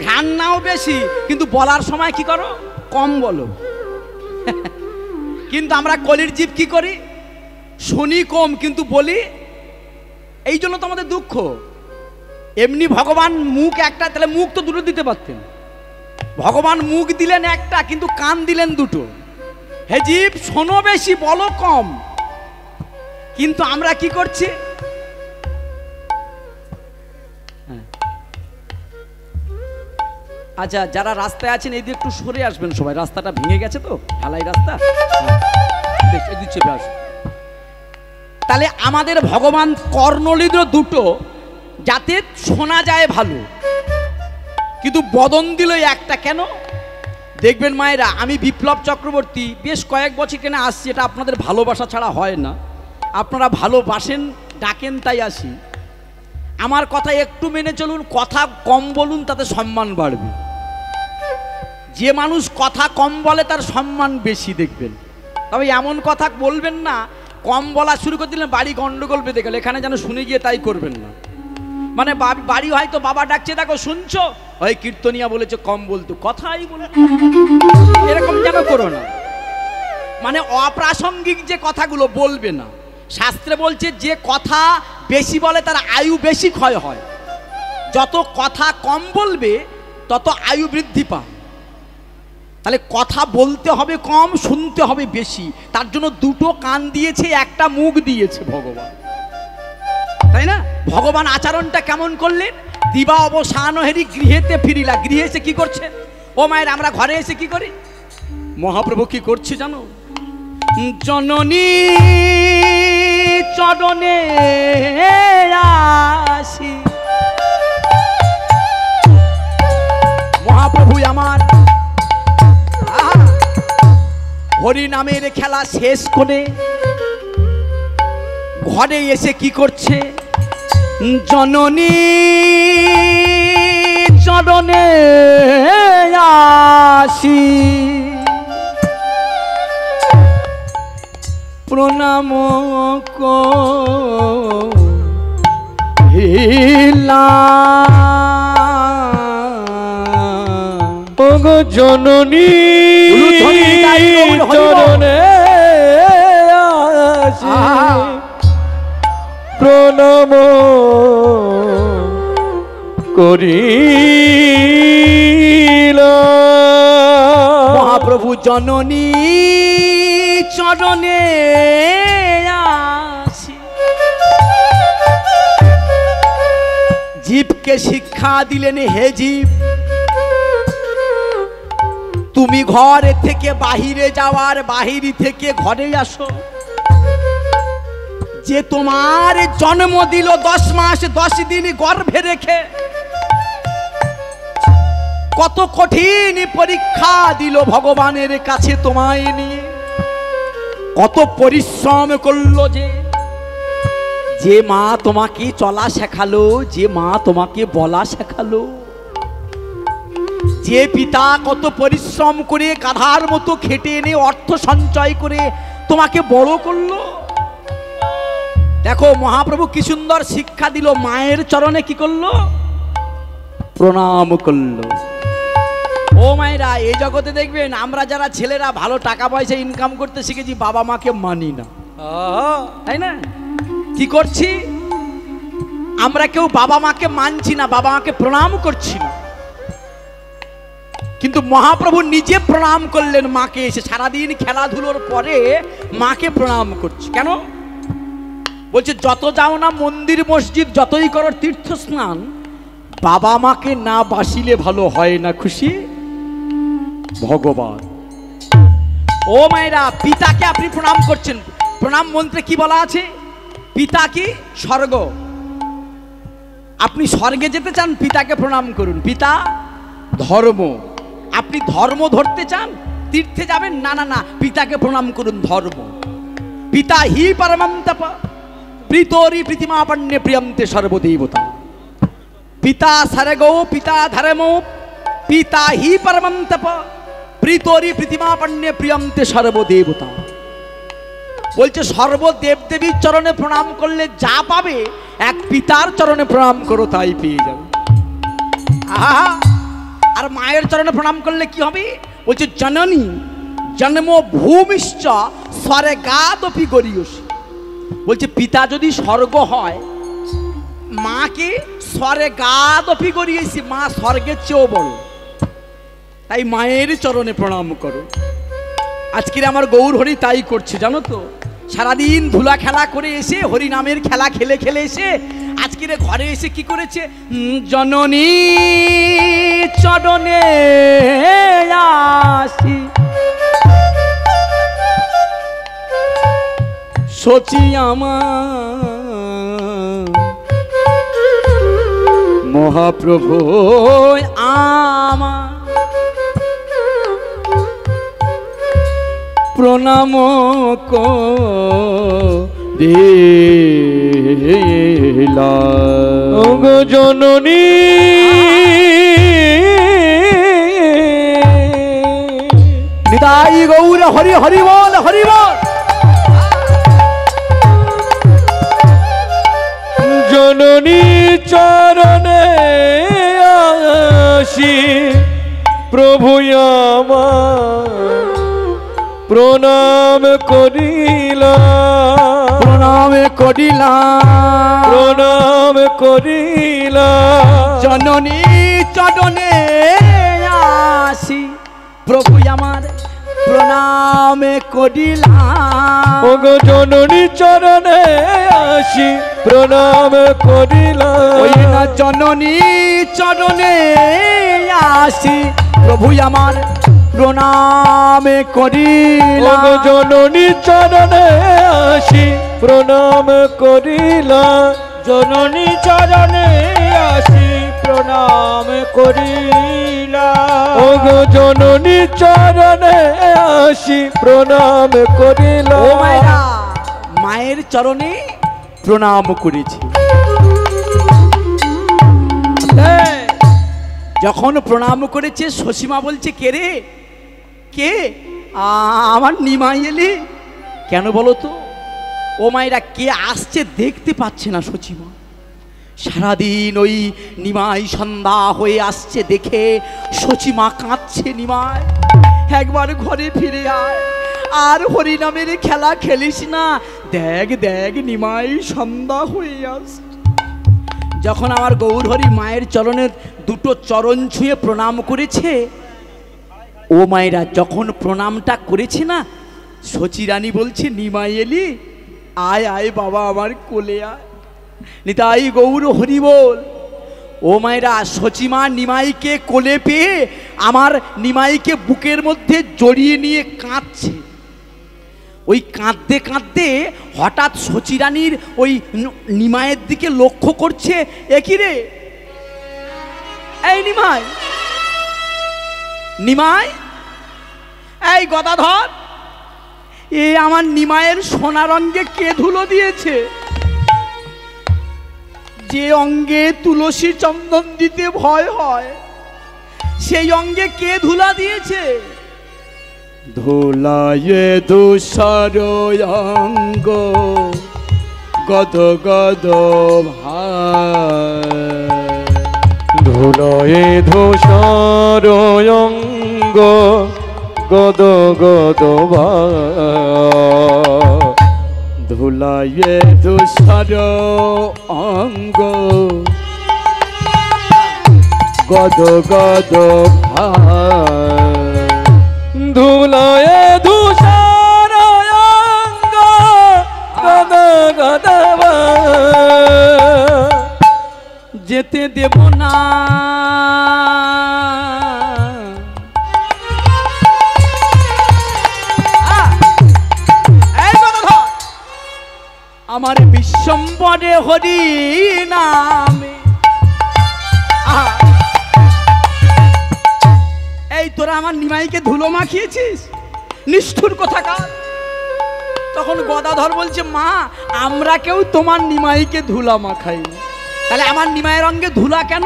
ঘ্রাণ নাও বেশি, কিন্তু বলার সময় কি করো? কম বলো। কিন্তু আমরা কলির জীব কি করি? শুনি কম কিন্তু বলি। এই জন্য তো আমাদের দুঃখ। এমনি ভগবান মুখ একটা, তাহলে মুখ তো দুটো দিতে পারতেন। ভগবান মুখ দিলেন একটা, কিন্তু কান দিলেন দুটো। হে জীব, শোনো বেশি, বলো কম। কিন্তু আমরা কি করছি? আচ্ছা, যারা রাস্তায় আছেন এই দিয়ে একটু সরে আসবেন সবাই, রাস্তাটা ভেঙে গেছে তো, ঢালাই রাস্তা। তাহলে আমাদের ভগবান কর্ণলিদ্র দুটো, যাতে শোনা যায় ভালো, কিন্তু বদন দিল একটা। কেন দেখবেন মায়েরা, আমি বিপ্লব চক্রবর্তী বেশ কয়েক বছর কেন আসছি, এটা আপনাদের ভালোবাসা ছাড়া হয় না। আপনারা ভালোবাসেন, ডাকেন, তাই আসি। আমার কথা একটু মেনে চলুন, কথা কম বলুন, তাতে সম্মান বাড়বে। যে মানুষ কথা কম বলে তার সম্মান বেশি দেখবেন। তবে এমন কথা বলবেন না, কম বলা শুরু করে দিলেন বাড়ি গন্ডগোল বেঁধে গেল, এখানে যেন শুনে গিয়ে তাই করবেন না। মানে বাড়ি হয়তো বাবা ডাকছে, দেখো শুনছো, ওই কীর্তনিয়া বলেছে কম বলতো, কথাই বলে, এরকম যেন করো না। মানে অপ্রাসঙ্গিক যে কথাগুলো বলবে না। শাস্ত্রে বলছে যে কথা বেশি বলে তার আয়ু বেশি ক্ষয় হয়। যত কথা কম বলবে তত আয়ু বৃদ্ধি পায়। তাহলে কথা বলতে হবে কম, শুনতে হবে বেশি। তার জন্য দুটো কান দিয়েছে, একটা মুখ দিয়েছে ভগবান, তাই না? ভগবান আচরণটা কেমন করলেন? দিবা অবসান হেরি গৃহেতে ফিরিলা। গৃহে এসে কি করছে? ও মায়ের, আমরা ঘরে এসে কি করি? মহাপ্রভু কি করছে জানো? জননী চরণে আসি। মহাপ্রভু আমার হরি নামের খেলা শেষ করে ঘরে এসে কি করছে? জননী চরণে আসি, প্রণাম করিলাম। ওগো জননী চরণে আসি, প্রণাম করিলাম। মহাপ্রভু জননী চরণে আসি। জীবকে শিক্ষা দিলেন, হে জীব, তুমি ঘর থেকে বাহিরে যাওয়ার, বাহির থেকে ঘরে আসো। যে তোমার জন্ম দিল 10 মাস 10 দিন গর্ভে রেখে, কত কঠিন পরীক্ষা দিল ভগবানের কাছে তোমায় নিয়ে, কত পরিশ্রম করলো। যে মা তোমাকে চলা শেখালো, যে মা তোমাকে বলা শেখালো, যে পিতা কত পরিশ্রম করে গাধার মতো খেটে এনে অর্থ সঞ্চয় করে তোমাকে বড় করলো। দেখো মহাপ্রভু কি সুন্দর শিক্ষা দিল। মায়ের চরণে কি করলো? প্রণাম করলো। ও মায়েরা, এই জগতে দেখবেন আমরা যারা ছেলেরা ভালো টাকা পয়সা ইনকাম করতে শিখেছি, বাবা মাকে মানি না, তাই না? কি করছি আমরা? কেউ বাবা মাকে মানছি না, বাবা মাকে প্রণাম করছি না। কিন্তু মহাপ্রভু নিজে প্রণাম করলেন মাকে এসে। সারাদিন খেলাধুলোর পরে মাকে প্রণাম করছে। কেন? বলছে যত যাও না মন্দির মসজিদ, যতই করো তীর্থ স্নান, বাবা মাকে না বাসিলে ভালো হয় না। খুশি ভগবান। ও মায়েরা, পিতাকে আপনি প্রণাম করছেন। প্রণাম মন্ত্রে কি বলা আছে? পিতা কি? স্বর্গ। আপনি স্বর্গে যেতে চান, পিতাকে প্রণাম করুন। পিতা ধর্ম। আপনি ধর্ম ধরতে চান, তীর্থে যাবেন? না না না, পিতাকে প্রণাম করুন। ধর্ম। পিতা হি পরমম তপ প্রীতরি প্রীতিমাপন্যে প্রিয়ন্তে সর্বদেবতা। পিতা সর্গো পিতা ধর্মো পিতা হি পরমম তপ প্রীতরি প্রীতিমাপন্যে প্রিয়ন্তে সর্বদেবতা। বলছে সর্বদেব দেবীর চরণে প্রণাম করলে যা পাবে, এক পিতার চরণে প্রণাম করো তাই পেয়ে যাবে। আহা! আর মায়ের চরণে প্রণাম করলে কি হবে? বলছে জননী জন্ম ভূমিশ্চ স্বর্গাদপি গরীয়সী। বলছে পিতা যদি স্বর্গ হয়, মাকে স্বর্গাদপি গরীয়সী, মা স্বর্গের চেয়েও বড়। তাই মায়ের চরণে প্রণাম করো। আজকের আমার গৌর হরি তাই করছে, জানো তো? সারাদিন ধুলা খেলা করে এসে, হরি নামের খেলা খেলে খেলে এসে আজকের ঘরে এসে কি করেছে? জননী চরণে আসি, সচি আমার মহাপ্রভু আমার প্রণাম করিলাম। গো জননী নিতাই গৌর হরি হরি বল, হরি বল। জননী চরণে আসি, প্রভু আমার প্রণাম করিলাম। প্রণাম করিলাম, প্রণাম করিলাম। জননী চরণে আসি প্রভু আমার প্রণাম করিলাম। ওগো জননী চরণে আসি প্রণাম করিলাম। ওই না জননী চরণে আসি প্রভু আমার প্রণাম করিলাম। ওগো জননী চরণে আসি প্রণাম করিলাম। জননী চরণে আসি প্রণাম করিলাম। ওগো জননী চরণে আসি প্রণাম করিলাম। ও মায়েরা, মায়ের চরণে প্রণাম করেছি। যখন প্রণাম করেছে শশীমা বলছে, কে রে কে? আমার নিমাই এলি কেন বলো তো? ও মায়েরা, কে আসছে দেখতে পাচ্ছে না শশীমা। সারাদিন ওই নিমাই সন্ধ্যা হয়ে আসছে দেখে শশীমা কাঁদছে। নিমাই, একবার ঘরে ফিরে আয়, আর হরিনামের খেলা খেলিস না। দেখ দেখ নিমাই সন্ধ্যা হয়ে আসছে। যখন আমার গৌরহরি মায়ের চরণের দুটো চরণ ছুঁয়ে প্রণাম করেছে, ও মায়েরা যখন প্রণামটা করেছে না, শচী রানী বলছে, নিমাই এলি, আয় আয় বাবা আমার কোলে আয়। নিতাই গৌর হরি বল। ও মায়েরা, শচীমা নিমাইকে কোলে পেয়ে আমার নিমাইকে বুকের মধ্যে জড়িয়ে নিয়ে কাঁদছে। ওই কাঁদতে কাঁদতে হঠাৎ শচী রানীর ওই নিমাইয়ের দিকে লক্ষ্য করছে। একই রে, এই নিমাই, নিমাই, এই গদাধর, এ আমার নিমাইয়ের সোনার অঙ্গে কে ধুলো দিয়েছে? যে অঙ্গে তুলসী চন্দন দিতে ভয় হয়, সেই অঙ্গে কে ধুলা দিয়েছে? ধুলায়ে ধূসর অঙ্গ গদ গদ ভাই। ধুলয়ে ধূসর অঙ্গ গদ গদ ধুলায়ে ধূসর অঙ্গ গদ গদ ভাই। ধুলয়ে ধূসর অঙ্গ গদ গদ যেতে দেব না আমার বিশ্বম্বরে হরি নামে। এই তোরা আমার নিমাইকে ধুলো মাখিয়েছিস, নিষ্ঠুর কোথাকার। তখন গদাধর বলছে, মা, আমরা কেউ তোমার নিমাইকে ধুলা মাখাইনি। তাহলে আমার নিমাইয়ের অঙ্গে ধুলা কেন?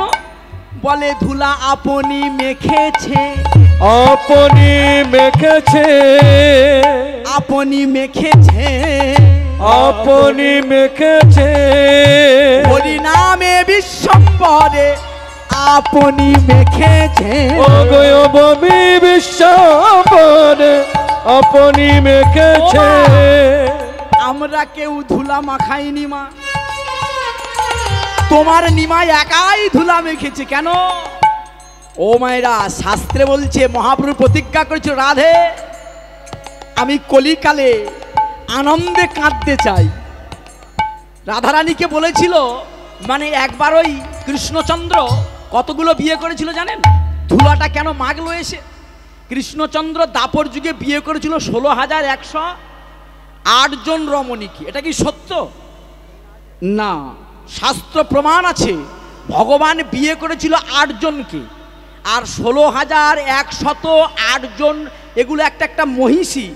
বলে, ধুলা আপনি মেখেছে, আপনি মেখেছে, আপনি মেখেছে, আপনি মেখেছে। হরি নামে বিশ্বম্বরে আপনি মেখেছে। অগয়বী বিশ্বম্বরে আপনি মেখেছে। আমরা কেউ ধুলা মাখাইনি মা, তোমার নিমাই একাই ধুলা মেখেছে। কেন? ও মায়েরা, শাস্ত্রে বলছে, মহাপ্রভু প্রতিজ্ঞা করেছিল, রাধে, আমি কলিকালে আনন্দে কাঁদতে চাই। রাধারানীকে বলেছিল, মানে একবার ওই কৃষ্ণচন্দ্র কতগুলো বিয়ে করেছিল জানেন? ধুলাটা কেন মাগলো এসে? কৃষ্ণচন্দ্র দাপর যুগে বিয়ে করেছিল 16,108 জন রমণীকে। এটা কি সত্য? না, শাস্ত্র প্রমাণ আছে। ভগবান বিয়ে করেছিল 8 জনকে, আর 16,108 জন এগুলো একটা একটা মহিষী,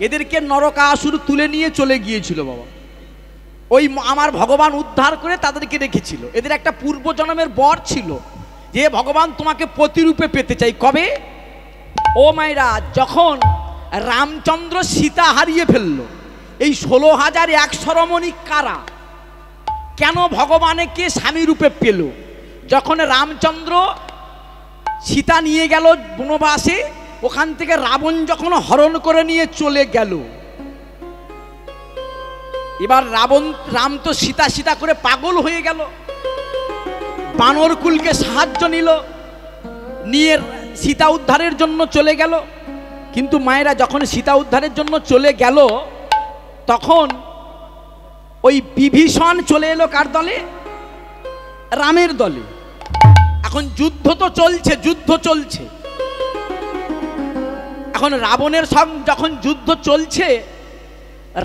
এদেরকে নরকাসুর তুলে নিয়ে চলে গিয়েছিল বাবা। ওই আমার ভগবান উদ্ধার করে তাদেরকে রেখেছিল। এদের একটা পূর্বজন্মের বর ছিল যে ভগবান তোমাকে প্রতিরূপে পেতে চাই। কবে? ও মায়েরা, যখন রামচন্দ্র সীতা হারিয়ে ফেলল, এই 16,100 রমণী কারা? কেন ভগবানকে স্বামী রূপে পেল? যখন রামচন্দ্র সীতা নিয়ে গেল বনবাসে, ওখান থেকে রাবণ যখন হরণ করে নিয়ে চলে গেল, এবার রাম তো সীতা সীতা করে পাগল হয়ে গেল, বানরকুলকে সাহায্য নিল, নিয়ে সীতা উদ্ধারের জন্য চলে গেল। কিন্তু মায়েরা যখন সীতা উদ্ধারের জন্য চলে গেল, তখন ওই বিভীষণ চলে এলো কার দলে? রামের দলে। এখন যুদ্ধ তো চলছে, যুদ্ধ চলছে। এখন রাবণের সঙ্গে যখন যুদ্ধ চলছে,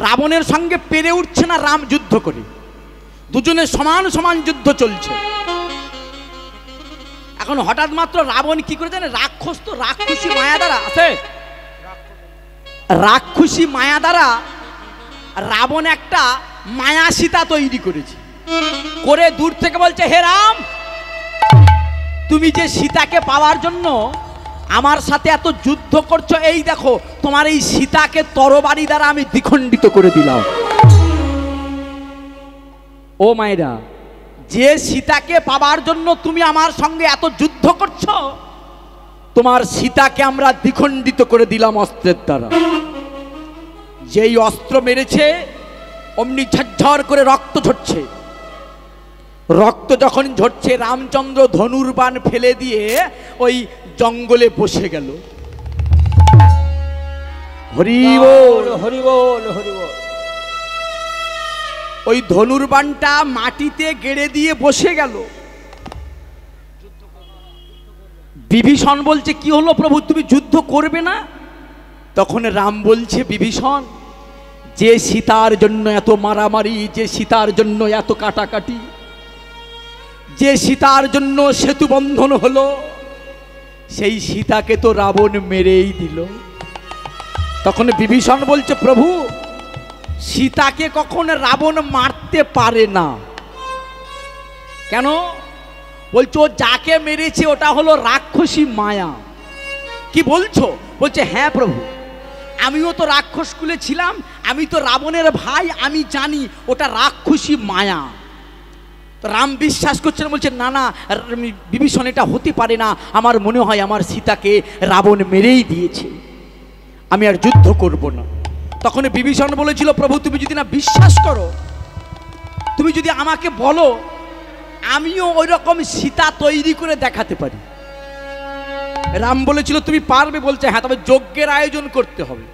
রাবণের সঙ্গে পেরে উঠছে না রাম যুদ্ধ করে, দুজনের সমান সমান যুদ্ধ চলছে। এখন হঠাৎ মাত্র রাবণ কি করে জানে? রাক্ষস তো রাক্ষসী মায়া দ্বারা আছে, রাক্ষসী মায়া দ্বারা রাবণ একটা মায়া সীতা তৈরি করেছে, করে দূর থেকে বলছে, হে রাম, তুমি যে সীতাকে পাওয়ার জন্য আমার সাথে এত যুদ্ধ করছো, এই দেখো তোমার এই সীতাকে তরবারি দ্বারা আমি দ্বিখণ্ডিত করে দিলাম। ও মায়েরা, যে সীতাকে পাওয়ার জন্য তুমি আমার সঙ্গে এত যুদ্ধ করছো, তোমার সীতাকে আমরা দ্বিখণ্ডিত করে দিলাম অস্ত্রের দ্বারা। যেই অস্ত্র মেরেছে অমনি ঝরঝর করে রক্ত ঝরছে। রক্ত যখন ঝরছে, রামচন্দ্র ধনুর্বাণ ফেলে দিয়ে ওই জঙ্গলে বসে গেল। হরি বল, হরি বল, হরি বল। ওই ধনুর্বাণটা মাটিতে গেড়ে দিয়ে বসে গেল। বিভীষণ বলছে, কি হলো প্রভু, তুমি যুদ্ধ করবে না? তখন রাম বলছে, বিভীষণ, যে সীতার জন্য এত মারামারি, যে সীতার জন্য এত কাটাকাটি, যে সীতার জন্য সেতু বন্ধন হলো, সেই সীতাকে তো রাবণ মেরেই দিল। তখন বিভীষণ বলছে, প্রভু, সীতাকে কখনো রাবণ মারতে পারে না। কেন? বলছো ও যাকে মেরেছে ওটা হলো রাক্ষসী মায়া। কি বলছো? বলছে, হ্যাঁ প্রভু, আমিও তো রাক্ষস কুলে ছিলাম, আমি তো রাবণের ভাই, আমি জানি ওটা রাক্ষসী মায়া। রাম বিশ্বাস করছেন, বলছে, না না বিভীষণ, এটা হতে পারে না, আমার মনে হয় আমার সীতাকে রাবণ মেরেই দিয়েছে, আমি আর যুদ্ধ করব না। তখন বিভীষণ বলেছিল, প্রভু তুমি যদি না বিশ্বাস করো, তুমি যদি আমাকে বলো, আমিও ওই রকম সীতা তৈরি করে দেখাতে পারি। রাম বলেছিল, তুমি পারবে? বলছে, হ্যাঁ, তবে যজ্ঞের আয়োজন করতে হবে।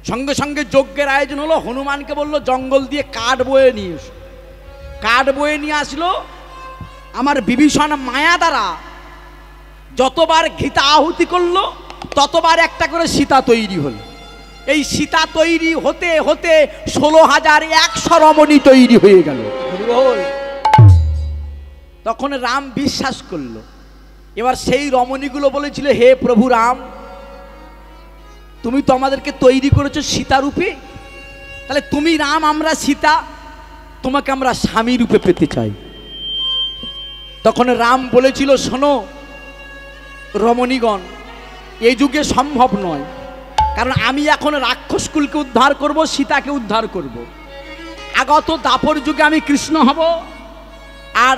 সঙ্গে সঙ্গে যজ্ঞের আয়োজন হলো। হনুমানকে বললো, জঙ্গল দিয়ে কাঠ বয়ে নিয়ে এসো। কাঠ বয়ে নিয়ে আসলো। আমার বিভীষণ মায়া দ্বারা যতবার ঘৃতা আহুতি করলো, ততবার একটা করে সীতা তৈরি হলো। এই সীতা তৈরি হতে হতে 16,100 রমণী তৈরি হয়ে গেল। তখন রাম বিশ্বাস করলো। এবার সেই রমণীগুলো বলেছিল, হে প্রভু রাম, তুমি তো আমাদেরকে তৈরি করেছো সীতা রূপে, তাহলে তুমি রাম, আমরা সীতা, তোমাকে আমরা স্বামী রূপে পেতে চাই। তখন রাম বলেছিল, শোনো রমণীগণ, এই যুগে সম্ভব নয়, কারণ আমি এখন রাক্ষসকুলকে উদ্ধার করব, সীতাকে উদ্ধার করব। আগত দাপর যুগে আমি কৃষ্ণ হব, আর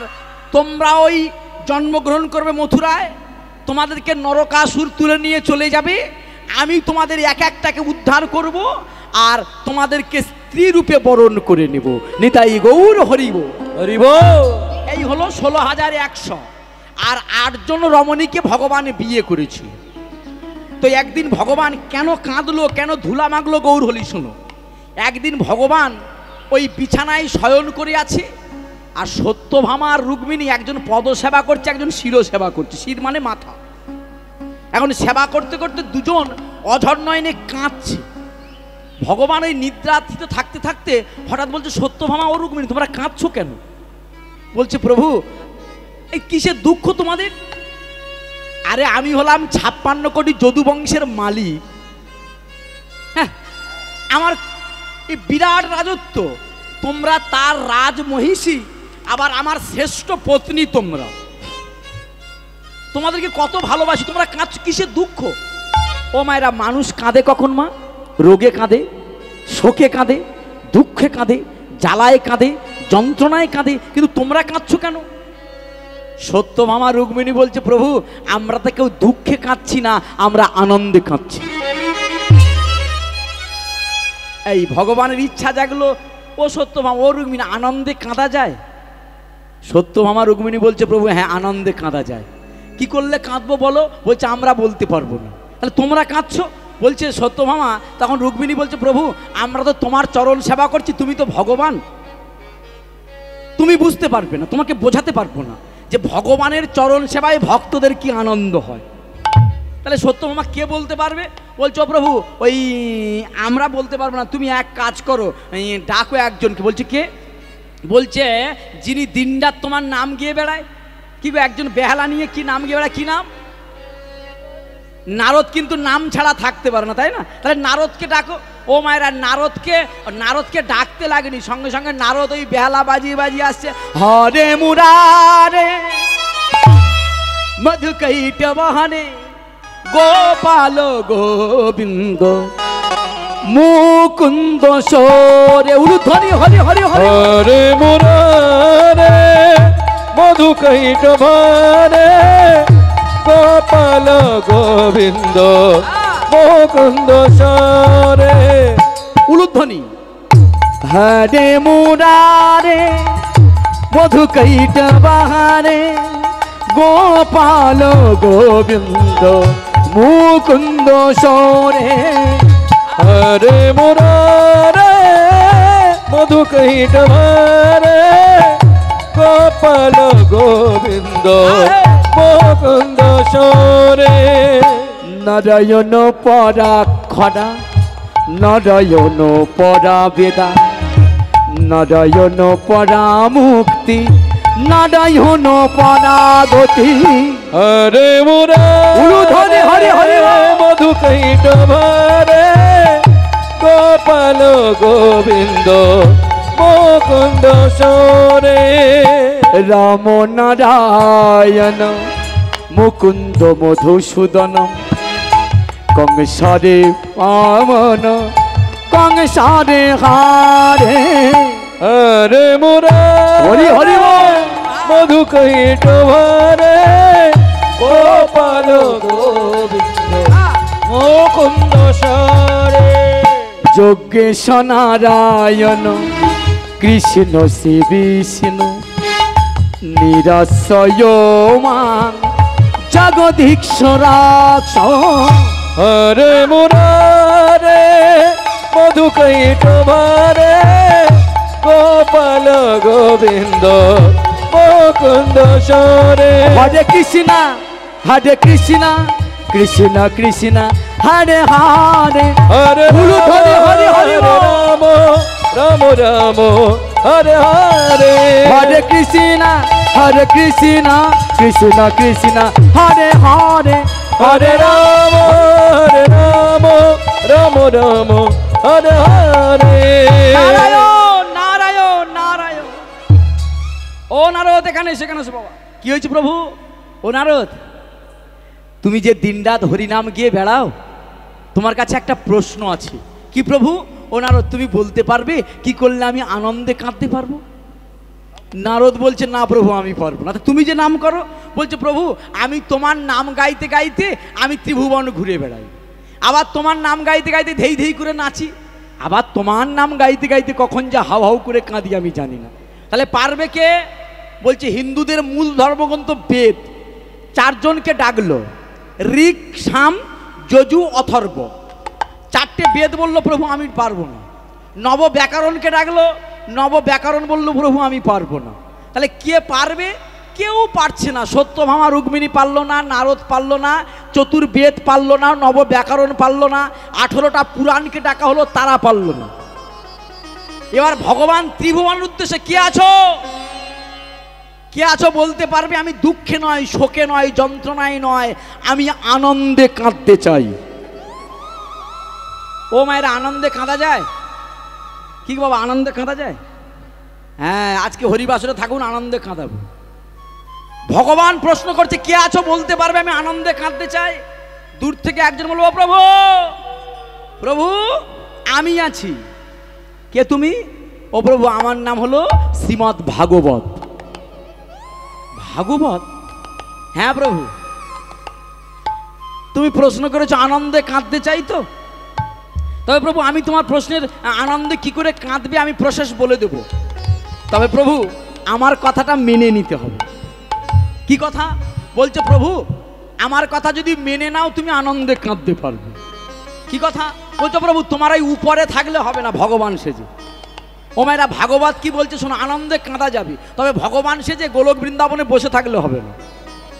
তোমরা ওই জন্মগ্রহণ করবে মথুরায়, তোমাদেরকে নরকাসুর তুলে নিয়ে চলে যাবে, আমি তোমাদের এক একটাকে উদ্ধার করব, আর তোমাদেরকে স্ত্রী রূপে বরণ করে নেব। নিতাই গৌর হরিব হরিব। এই হলো 16,100। আর 8 জন রমণীকে ভগবান বিয়ে করেছিল। তো একদিন ভগবান কেন কাঁদলো, কেন ধুলা মাগলো, গৌর হলি শোনো। একদিন ভগবান ওই বিছানায় শয়ন করে আছে, আর সত্যভামা আর রুক্মিণী একজন পদ সেবা করছে, একজন শির সেবা করছে। শির মানে মাথা। এখন সেবা করতে করতে দুজন অঝর নয়নে কাঁদছে। ভগবান ওই নিদ্রাতীত থাকতে থাকতে হঠাৎ বলছে, সত্যভামা ও রুক্মিণী, তোমরা কাঁদছো কেন? বলছে, প্রভু এই কিসের দুঃখ তোমাদের? আরে আমি হলাম 56 কোটি যদু বংশের মালিক। হ্যাঁ, আমার এই বিরাট রাজত্ব, তোমরা তার রাজমহিষী, আবার আমার শ্রেষ্ঠ পত্নী তোমরা, তোমাদেরকে কত ভালোবাসি, তোমরা কাঁদছো কিসের দুঃখ? ও মায়েরা, মানুষ কাঁদে কখন মা? রোগে কাঁদে, শোকে কাঁদে, দুঃখে কাঁদে, জ্বালায় কাঁদে, যন্ত্রণায় কাঁদে, কিন্তু তোমরা কাঁদছো কেন? সত্যভামা রুক্মিণী বলছে, প্রভু আমরা তো কেউ দুঃখে কাঁদছি না, আমরা আনন্দে কাঁদছি। এই ভগবানের ইচ্ছা জাগলো, ও সত্যভামা, ও রুক্মিণী, আনন্দে কাঁদা যায়? সত্যভামা রুক্মিণী বলছে, প্রভু হ্যাঁ আনন্দে কাঁদা যায়। কি করলে কাঁদবো বলো? বলছে আমরা বলতে পারবো না। তাহলে তোমরা কাঁদছো? বলছে সত্যভামা। তখন রুক্মিণী বলছে, প্রভু আমরা তো তোমার চরণ সেবা করছি, তুমি তো ভগবান, তুমি বুঝতে পারবে না, তোমাকে বোঝাতে পারবো না যে ভগবানের চরণ সেবায় ভক্তদের কি আনন্দ হয়। তাহলে সত্যভামা কে বলতে পারবে? বলছো প্রভু ওই আমরা বলতে পারবো না, তুমি এক কাজ করো, ডাকো একজনকে। বলছে কে? বলছে যিনি দিনরাত তোমার নাম গিয়ে বেড়ায়। কি গো, একজন বেহালা নিয়ে কি নাম গিয়ে বেড়ায়, কি নাম? নারদ কিন্তু নাম ছাড়া থাকতে পারে না, তাই না? তাহলে নারদকে ডাকো। ও মায়েরা, নারদকে ডাকতে লাগেনি, সঙ্গে সঙ্গে নারদ ওই বেহালা বাজিয়ে বাজিয়ে আসছে, হরে মুরারে মধুকৈটবহনে গোপাল গোবিন্দ মুকুন্দ সোরে। উলুধ্বনি হরি হরি হরি। হরে মুরারে মধুকৈটবহনে গোপাল গোবিন্দ মুকুন্দ সোরে। উলুধ্বনি। হরে মুরারে মধুকৈটবহনে গোপাল গোবিন্দ মুকুন্দ সোরে। হরে মুরারে মধুকৈটবহনে গোপাল গোবিন্দ মুকুন্দ সোরে। নারায়ণ পরাক্ষরা নারায়ণ পরা বেদা নারায়ণ পরা মুক্তি নারায়ণ পরা গতি। হরে মুরারে হরে হরে মধুকৈটবহনে গোপাল গোবিন্দ মুকুন্দ সোরে। রাম নারায়ণ মুকুন্দ মধুসূদন কংসারে পাবন কংসারে হারে। হরে মুরারে হরি হরি মধুকৈটবহনে গোপাল গোবিন্দ মুকুন্দ সোরে। যজ্ঞেশ নারায়ণ কৃষ্ণ শ্রী বিষ্ণু নিরাশ্রয় মান জগদীশ্বরাক্ষ। হরে মুরারে মধুকৈটবহনে গোপাল গোবিন্দ মুকুন্দ সোরে। হরে কৃষ্ণা কৃষ্ণ কৃষ্ণ হরে হরে। হরে উলুধ্বনি হরি হরি রাম রাম রাম হরে হরে। হরে কৃষ্ণ কৃষ্ণ কৃষ্ণ হরে হরে। হরে রাম রাম রাম হরে হরে। নারায়ণ নারায়ণ নারায়ণ। ও নারদ, এখানে সেখানে বাবা, কি হয়েছে প্রভু? ও নারদ, তুমি যে দিনরাত হরিনাম গিয়ে বেড়াও, তোমার কাছে একটা প্রশ্ন আছে। কি প্রভু? ও নারদ, তুমি বলতে পারবে কি করলে আমি আনন্দে কাঁদতে পারবো? নারদ বলছে, না প্রভু আমি পারবো না। তুমি যে নাম করো। বলছে প্রভু আমি তোমার নাম গাইতে গাইতে আমি ত্রিভুবন ঘুরে বেড়াই, আবার তোমার নাম গাইতে গাইতে ধেই ধেই করে নাচি, আবার তোমার নাম গাইতে গাইতে কখন যা হাউ হাউ করে কাঁদি আমি জানি না। তাহলে পারবে কে? বলছে হিন্দুদের মূল ধর্মগ্রন্থ বেদ, চারজনকে ডাকলো, ঋক সাম যজু অথর্ব, চারটে বেদ বললো প্রভু আমি পারবো না। নব ব্যাকরণকে ডাকলো, নব ব্যাকরণ বললো প্রভু আমি পারবো না। তাহলে কে পারবে? কেউ পারছে না। সত্যভামা রুক্মিণী পারলো না, নারদ পারলো না, চতুর্বেদ পারলো না, নব ব্যাকরণ পারলো না, 18টা পুরাণকে ডাকা হলো, তারা পারলো না। এবার ভগবান ত্রিভুবনের উদ্দেশ্যে কে আছো? কে আছো বলতে পারবে? আমি দুঃখে নয়, শোকে নয়, যন্ত্রণায় নয়, আমি আনন্দে কাঁদতে চাই। ও মায়েরা, আনন্দে কাঁদা যায়? কি বাবা, আনন্দে কাঁদা যায়? হ্যাঁ, আজকে হরিবাসরে থাকুন, আনন্দে কাঁদাবো। ভগবান প্রশ্ন করছে কে আছো বলতে পারবে আমি আনন্দে কাঁদতে চাই? দূর থেকে একজন বলবো, প্রভু প্রভু আমি আছি। কে তুমি? ও প্রভু আমার নাম হলো শ্রীমৎ ভাগবত। ভাগবত? হ্যাঁ প্রভু। তুমি প্রশ্ন করেছো আনন্দে কাঁদতে চাই তো? তবে প্রভু আমি তোমার প্রশ্নের আনন্দে কি করে কাঁদবে আমি প্রসেস বলে দেব। তবে প্রভু আমার কথাটা মেনে নিতে হবে। কি কথা বলছে প্রভু? আমার কথা যদি মেনে নাও তুমি আনন্দে কাঁদতে পারবে। কি কথা বলছো প্রভু? তোমার এই উপরে থাকলে হবে না, ভগবান সেজে। ও মায়েরা, ভাগবত কি বলছে শোনো, আনন্দে কাঁদা যাবে, তবে ভগবান সেজে গোলক বৃন্দাবনে বসে থাকলে হবে না।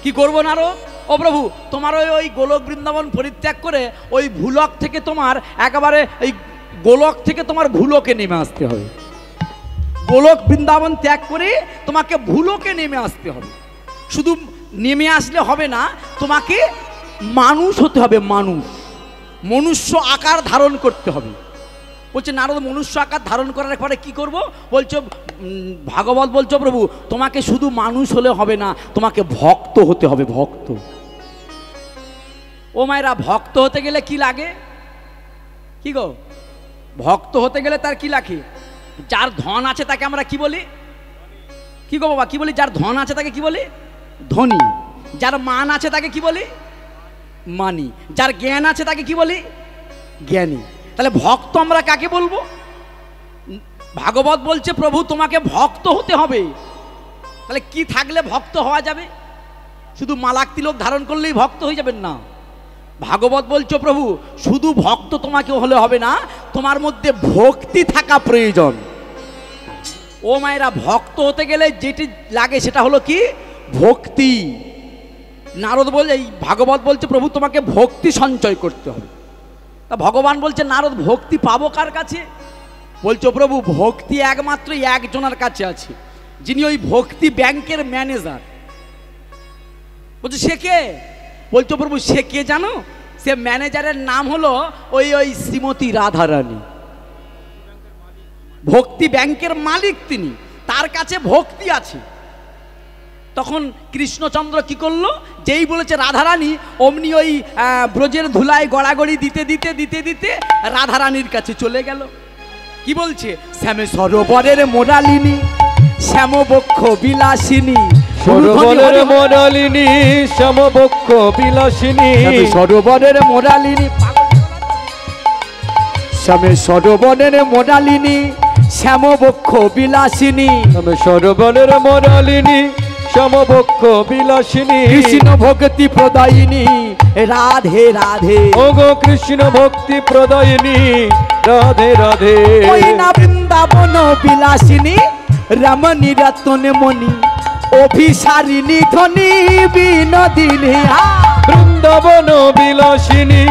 কি করবো না আরো? ও প্রভু তোমার ওই গোলক বৃন্দাবন পরিত্যাগ করে ওই ভুলক থেকে তোমার একেবারে এই গোলক থেকে তোমার ভুলকে নেমে আসতে হবে। গোলক বৃন্দাবন ত্যাগ করে তোমাকে ভুলকে নেমে আসতে হবে। শুধু নেমে আসলে হবে না, তোমাকে মানুষ হতে হবে, মানুষ, মনুষ্য আকার ধারণ করতে হবে। বলছে নারদ মনুষ্য আকার ধারণ করার পরে কি করব? বলছো ভাগবত বলছো প্রভু তোমাকে শুধু মানুষ হলে হবে না, তোমাকে ভক্ত হতে হবে, ভক্ত। ও মায়েরা, ভক্ত হতে গেলে কি লাগে? কি গো, ভক্ত হতে গেলে তার কি লাগে? যার ধন আছে তাকে আমরা কি বলি? কি গো বাবা, কি বলি? যার ধন আছে তাকে কি বলি? ধনী। যার মান আছে তাকে কি বলি? মানি। যার জ্ঞান আছে তাকে কি বলি? জ্ঞানী। তাহলে ভক্ত আমরা কাকে বলবো? ভাগবত বলছে প্রভু তোমাকে ভক্ত হতে হবে। তাহলে কি থাকলে ভক্ত হওয়া যাবে? শুধু মালাক তিলক ধারণ করলেই ভক্ত হয়ে যাবেন না। ভাগবত বলছো প্রভু শুধু ভক্ত তোমাকে হলে হবে না, তোমার মধ্যে ভক্তি থাকা প্রয়োজন। ও মায়েরা, ভক্ত হতে গেলে যেটি লাগে সেটা হলো কি? ভক্তি। নারদ বলে, এই ভাগবত বলছে প্রভু তোমাকে ভক্তি সঞ্চয় করতে হবে। তা ভগবান বলছে নারদ ভক্তি পাবো কার কাছে? বলছো প্রভু ভক্তি একমাত্র একজনের কাছে আছে, যিনি ওই ভক্তি ব্যাংকের ম্যানেজার। বলছো সে কে? বলছো প্রভু সে কে জানো? সে ম্যানেজারের নাম হলো ওই শ্রীমতী রাধারানী। ভক্তি ব্যাংকের মালিক তিনি, তার কাছে ভক্তি আছে। তখন কৃষ্ণচন্দ্র কি করলো? যেই বলেছে রাধারানী, অমনি ওই ব্রজের ধুলায় গড়াগড়ি দিতে দিতে দিতে দিতে রাধারানীর কাছে চলে গেল। কি বলছে? শ্যামে সরোবরের মোরালিনী, শ্যামবক্ষ বিলাসিনী, সরোবরের মোরালিনী, শ্যামবক্ষ বিলাসিনী, সরোবরের মোরালিনী, শ্যামে সরোবরের মোরালিনী, শ্যামবক্ষ বিলাসিনী, সরোবরের মোরালিনী, শ্যামবক্ষ বিলাসিনী, কৃষ্ণ ভক্তি প্রদায়িনী, রাধে রাধে। ও গো কৃষ্ণ ভক্তি প্রদায়িনী, রাধে রাধে। ওই না বৃন্দাবন বিলাসিনী, রমণী রতন মণি, অভিসারিণী ধনী বিনোদিনী। বৃন্দাবন বিলাসিনী,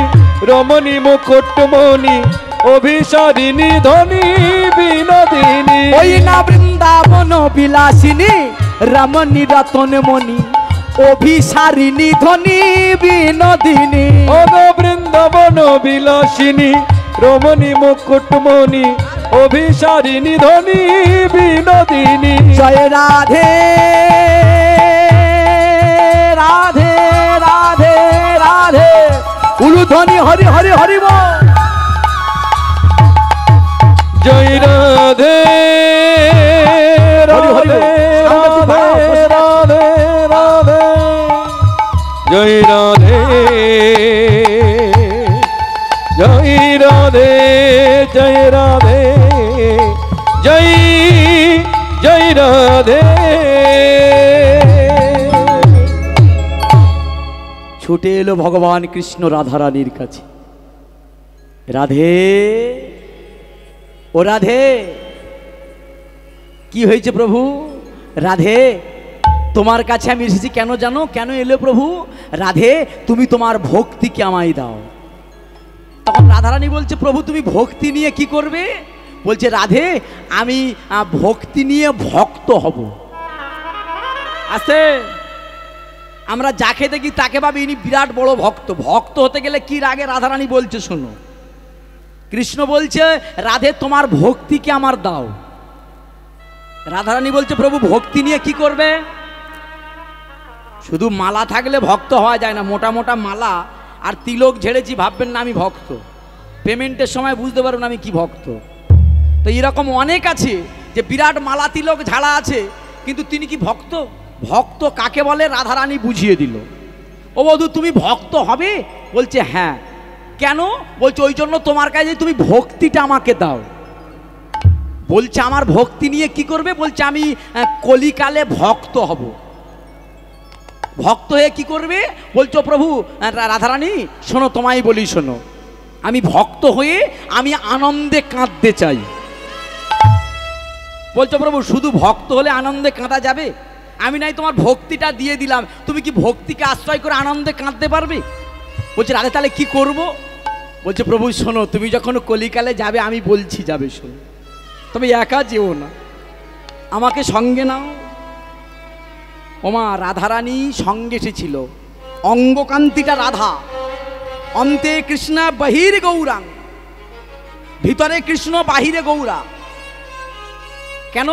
রমণী মুকুটমণি, অভিসারিণী ধনী বিনোদিনী। ওই না বৃন্দাবন বিলাসিনী, রমণী রতন মণি, অভিসারিণী ধনী বিনোদিনী। ও গো বৃন্দাবন বিলাসিনী, রমণী মুকুটমণি, অভিসারিণী ধনী বিনোদিনী। জয় রাধে রাধে রাধে রাধে, উলুধ্বনি হরি হরি হরি বল। জয় রাধে রাধে রাধে রাধে রাধে, জয় রাধে জয় রাধে জয় রাধে, জয় জয় রাধে। ছুটে এলো ভগবান কৃষ্ণ রাধারানীর কাছে। রাধে, ও রাধে, কি হয়েছে প্রভু? রাধে তোমার কাছে আমি এসেছি কেন জানো? কেন এলো প্রভু? রাধে তুমি তোমার ভক্তিকে আমায় দাও। তখন রাধারানী বলছে প্রভু তুমি ভক্তি নিয়ে কি করবে? বলছে রাধে আমি ভক্তি নিয়ে ভক্ত হব। আছে আমরা যাকে দেখি তাকে ভাবি ইনি বিরাট বড় ভক্ত। ভক্ত হতে গেলে কি লাগে রাধারানী বলছে শোনো। কৃষ্ণ বলছে রাধে তোমার ভক্তিকে আমার দাও। রাধারানী বলছে প্রভু ভক্তি নিয়ে কি করবে? শুধু মালা থাকলে ভক্ত হওয়া যায় না। মোটা মোটা মালা আর তিলক ঝেড়েছি ভাববেন না আমি ভক্ত। পেমেন্টের সময় বুঝতে পারবেন আমি কি ভক্ত। তো এরকম অনেক আছে যে বিরাট মালা তিলক ঝাড়া আছে কিন্তু তিনি কি ভক্ত? ভক্ত কাকে বলে রাধারানী বুঝিয়ে দিল। ও বধূ তুমি ভক্ত হবে? বলছে হ্যাঁ। কেন? বলছে ওই জন্য তোমার কাছে তুমি ভক্তিটা আমাকে দাও। বলছে আমার ভক্তি নিয়ে কি করবে? বলছে আমি কলিকালে ভক্ত হব। ভক্ত হয়ে কি করবে? বলছো প্রভু রাধারানী শোনো, তোমায় বলি শোনো, আমি ভক্ত হয়ে আমি আনন্দে কাঁদতে চাই। বলছো প্রভু শুধু ভক্ত হলে আনন্দে কাঁদা যাবে? আমি নাই তোমার ভক্তিটা দিয়ে দিলাম, তুমি কি ভক্তিকে আশ্রয় করে আনন্দে কাঁদতে পারবে? বলছে রাধা তাহলে কি করব? বলছে প্রভু শোনো, তুমি যখন কলিকালে যাবে আমি বলছি যাবে, শোনো, তবে একা যেও না, আমাকে সঙ্গে নাও। ওমা রাধারানী সঙ্গে এসেছিল, অঙ্গকান্তিটা রাধা, অন্তে কৃষ্ণ বাহির গৌরাং, ভিতরে কৃষ্ণ বাহিরে গৌরা। কেন?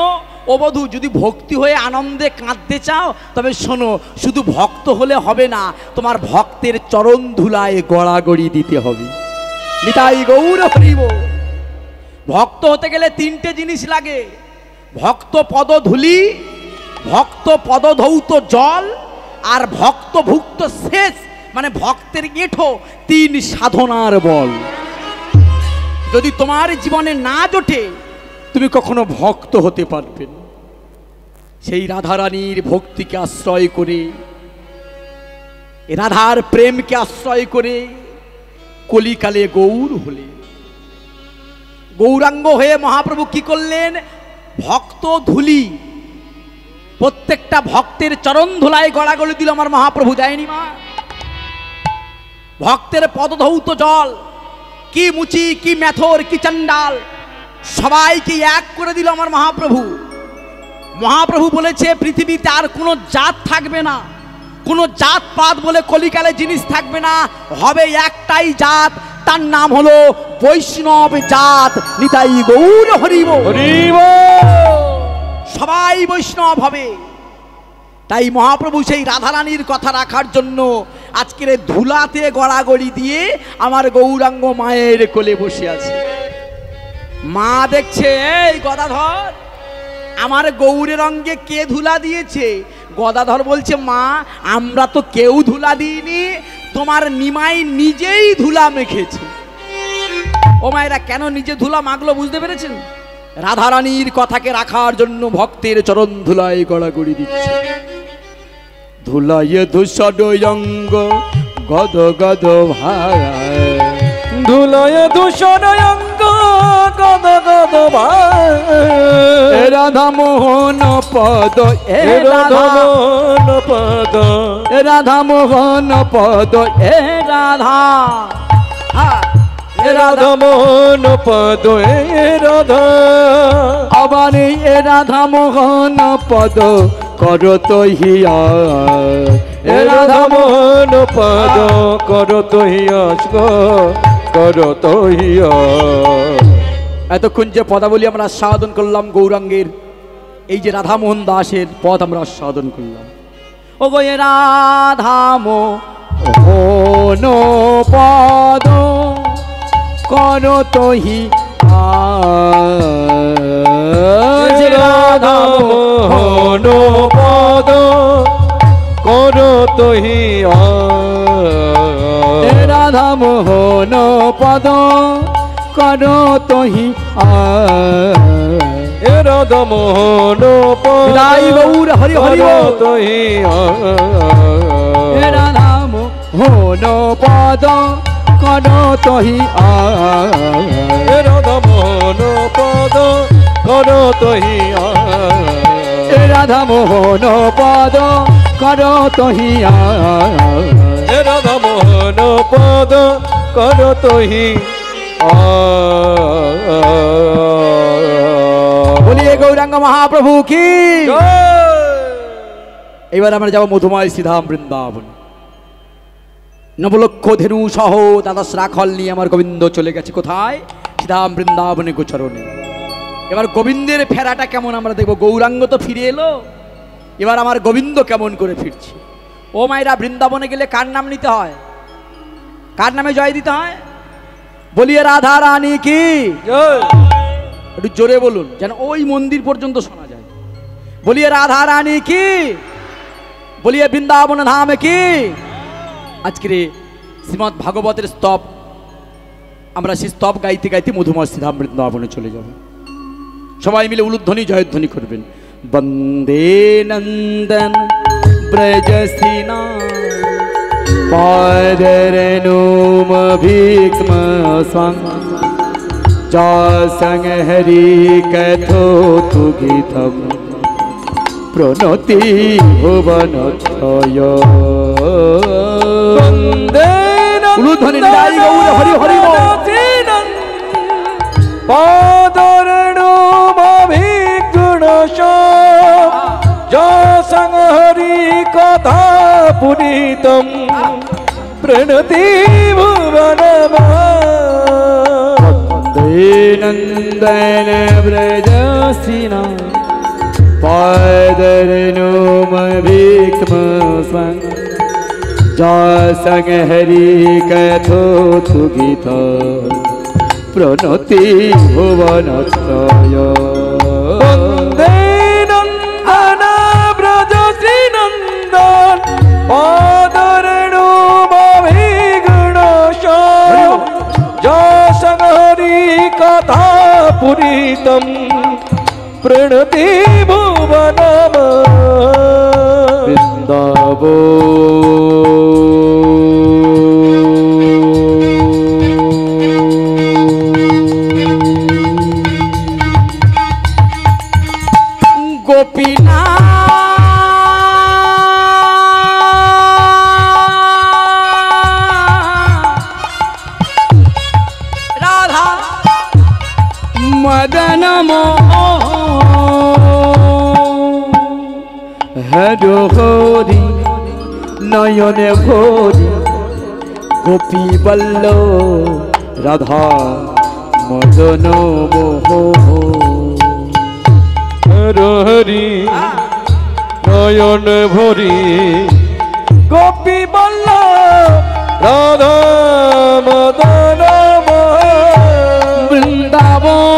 ও বধূ যদি ভক্তি হয়ে আনন্দে কাঁদতে চাও তবে শোনো, শুধু ভক্ত হলে হবে না, তোমার ভক্তের চরণ ধুলায় গড়াগড়ি দিতে হবে। নিতাই গৌর হরিব। ভক্ত হতে গেলে তিনটে জিনিস লাগে, ভক্ত পদধূলি, ভক্ত পদধৌত জল, আর ভক্ত ভুক্ত শেষ মানে ভক্তের এঁঠো, তিন সাধনার বল। যদি তোমার জীবনে না জোটে তুমি কখনো ভক্ত হতে পারবে না। সেই রাধারানীর ভক্তিকে আশ্রয় করে, রাধার প্রেমকে আশ্রয় করে কলিকালে গৌর হলে, গৌরাঙ্গ হয়ে মহাপ্রভু কি করলেন? ভক্ত ধুলি, প্রত্যেকটা ভক্তের চরণ ধুলায় গড়াগড়ি দিল আমার মহাপ্রভু, যায়নি মা? ভক্তের পদধৌত জল, কি মুচি, কি মেথর, কি চণ্ডাল, সবাইকে এক করে দিল আমার মহাপ্রভু। মহাপ্রভু বলেছে পৃথিবীতে আর কোনো জাত থাকবে না, কোনো জাত পাত বলে কলিকালে জিনিস থাকবে না, হবে একটাই জাত, তার নাম হলো বৈষ্ণব জাত। নিতাই গৌর হরিব হরিব, সবাই বৈষ্ণব হবে। তাই মহাপ্রভু সেই রাধারানীর কথা রাখার জন্য আজকের ধুলাতে গড়াগড়ি দিয়ে আমার গৌরাঙ্গ মায়ের কোলে বসে আছে। মা দেখছে, এই গদাধর আমার গৌরের অঙ্গে কে ধুলা দিয়েছে? গদাধর বলছে মা আমরা তো কেউ ধুলা দিইনি, তোমার নিমাই নিজেই ধুলা মেখেছে। ও মায়েরা কেন নিজে ধুলা মাখলো বুঝতে পেরেছেন? রাধারানীর কথাকে রাখার জন্য ভক্তের চরণ ধুলায় গড়াগড়ি দিচ্ছে। ধুলায় ধূসর অঙ্গ গদ গদ ভাই, ধুলায় ধূসর অঙ্গ গদ গদ ভাই, রাধা মোহন পদ, রাধা মোহন পদ, রাধা মোহন পদ, এ রাধা, রাধা মোহন পদ, রাধা। আবার এ রাধা মোহন পদ করত হিয়া, রাধা মোহন পদ করত হিয়া, করত হিয়া। এতক্ষণ যে পদাবলী আমরা আস্বাদন করলাম গৌরাঙ্গের, এই যে রাধামোহন দাসের পদ আমরা আস্বাদন করলাম। ও গো এ রাধামোহন পদ করত হিয়া, রাধা মোহন পদ করত হিয়া, রাধা মোহন পদ করত হিয়া, রাধা মোহন পদ গৌর হরি হরি করত হিয়া, রাধা মোহন পদ করত হিয়া, রাধা মোহন পদ করত হিয়া, রাধা মোহন পদ করত হিয়া, রাধা মোহন পদ করত হিয়া। বলিয়ে গৌরাঙ্গ মহাপ্রভু কি। এবার আমরা যাবো মধুময় শ্রীধাম বৃন্দাবন। নবলক্ষ ধেনু সহ দ্বাদশ রাখল নিয়ে আমার গোবিন্দ চলে গেছে কোথায়? শ্রীধাম বৃন্দাবনে গোচরণে। এবার গোবিন্দের ফেরাটা কেমন আমরা দেখবো। গৌরাঙ্গ তো ফিরে এলো, এবার আমার গোবিন্দ কেমন করে ফিরছে। ও মায়েরা, বৃন্দাবনে গেলে কার নাম নিতে হয়? কার নামে জয় দিতে হয়? বলিয়ে রাধা রানী কি। একটু জোরে বলুন যেন ওই মন্দির পর্যন্ত শোনা যায়। বলিয়ে রাধা রানী কি, বলিয়ে বৃন্দাবন ধাম কি। আজকের শ্রীমৎ ভাগবতের স্তব আমরা সেই স্তব গাইতে গাইতে মধুময় শ্রীধাম বৃন্দাবনে চলে যাব। সবাই মিলে উলুধ্বনি জয়ধ্বনি করবেন। বন্দে নন্দন ব্রজসিনা পাদরেণুম ভীক্ষ্ম স্বং যাসং হরি কথোতু গীতম প্রণতি ভুবনত্রয়। উলুধ্বনি গাই গৌর হরি হরি বল। যাসং হরি কথা পুনিতম প্রণতি ভুবনময়। নন্দন ব্রজসিনা পাদরেণুম ভীক্ষ্ম স্বং যাসং হরি কথোতু গীতম প্রণতি ভুবনত্রয়। বন্দে নন্দন ব্রজশ্রী নন্দন পাদরেণুম ভীক্ষ্ম স্বং যাসং হরি কথা পুনিতম প্রণতি ভুবনময়। গোপীনা রাধা মদন হরি হরি নয়নে ভরি গোপী বল্ল রাধা মদন মোহ। হরি নয়ন ভরি গোপী বল্ল রাধা মদন বৃন্দাবন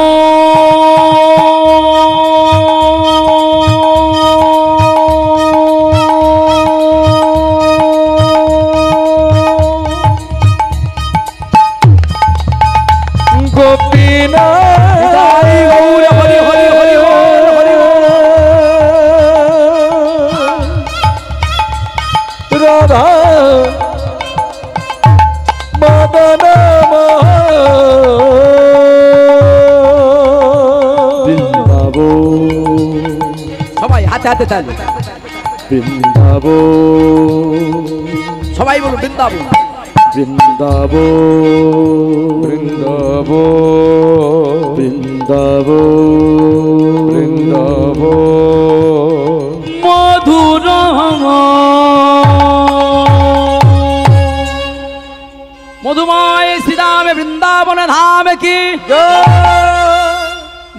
গোপীনাথ গৌর হরি হরি হরি হরি রাধা মদন বৃন্দাবন। সবাই হাতে হাতে তালি। বৃন্দাবন সবাই বলুন বৃন্দাবন বৃন্দাবন বৃন্দাবন বৃন্দাবন বৃন্দাবন মধুর মধুময় শ্রীরাম বৃন্দাবন ধাম কি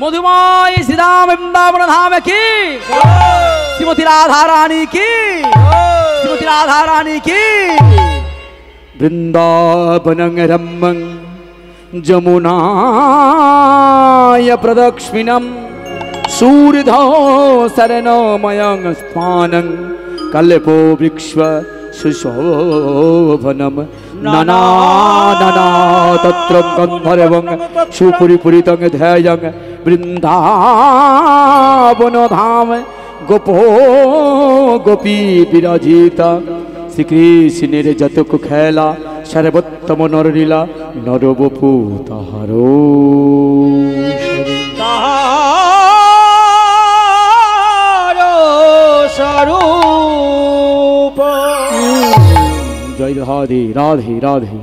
মধুময় শ্রীরাম বৃন্দাবন ধাম কি শ্রীমতী রাধা রানী কি শ্রীমতী রাধা রানী কি। বৃন্দাবনং রম্মং যমুনায় প্রদক্ষিণম सूर्धो शरणमयं स्थानं कल्पो वृक्ष सुशोभनम नाना नाना तत्र गन्धर्वं सुपुरिपुरितं ध्येयं वृन्दावन धाम गोपो गोपी विराजिता श्रीकृष्णेर जतक खेला सर्वोत्तम नरलीला नरबपु ताहारो जय राधे राधे राधे।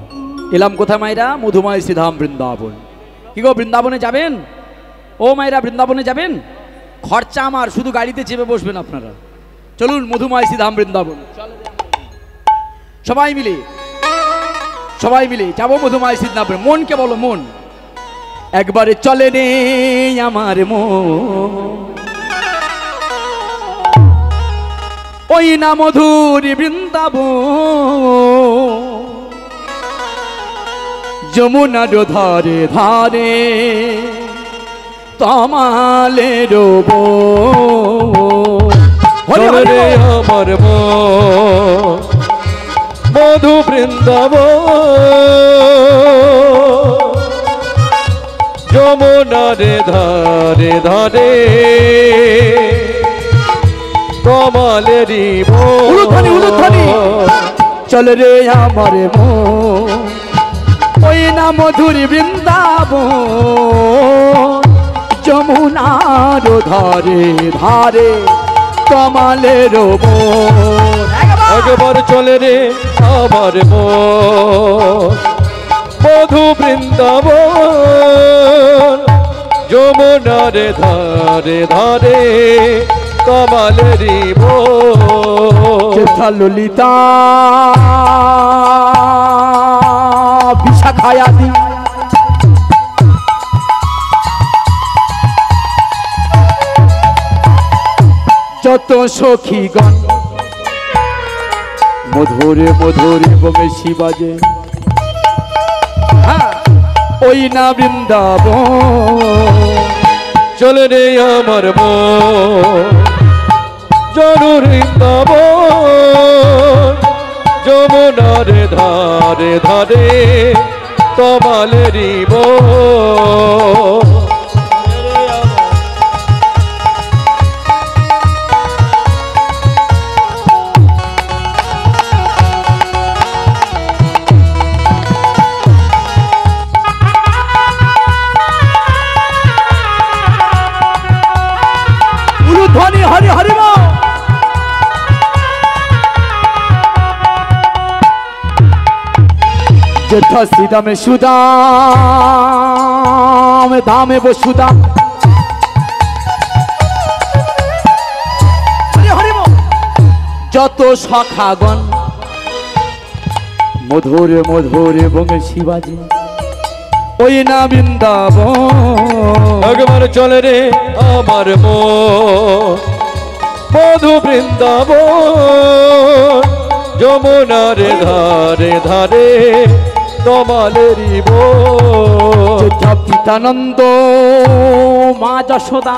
एलाम कोथाय मायरा मधुमय श्रीधाम बृंदावन कि गो बृंदावने जाबेन ओ मायरा बृंदावने जाबेन खर्चा आमार शुधु गाड़ीते चेपे बसबेन आपनारा चलुन मधुमय श्रीधाम बृंदावन सबाई मिले जाबो मधुमय श्रीधाम मन के बोलो मन एक बारे चले ने आमार मन ओई ना मधुरी बृंदावन যমুনা ধারে ধারে তমালে রব হরে আমার মধু বৃন্দাবন যমুনারে ধারে ধারে কমলেরই উলুধ্বনি, উলুধ্বনি। চল রে আমার মন ওই না মধুর বৃন্দাবন যমুনার ধারে ধারে কমলের বন। একবার চলে রে আমার মন মধু বৃন্দাবন যমুনারে ধারে ধারে কমলেরই যথা ললিতা বিশাখায়াদি যত সখীগণ মধুরে মধুরে বংশী বাজে ওই না বৃন্দাবন। চলে রে আমার মন জরুর বৃন্দাবন যমুনারে ধারে ধারে কমলেরই বন। ধ্বনি হরি হরি বল। যথা শ্রীদামে সুদাম দামে বসুদাম যত সখাগণ মধুরে মধুরে বংশী বাজে ওই না বৃন্দাবন। একবার চলে রে আমার মন মধু বৃন্দাবন যমুনারে ধারে ধারে কমলেরই বন। পিতানন্দ মা যশোদা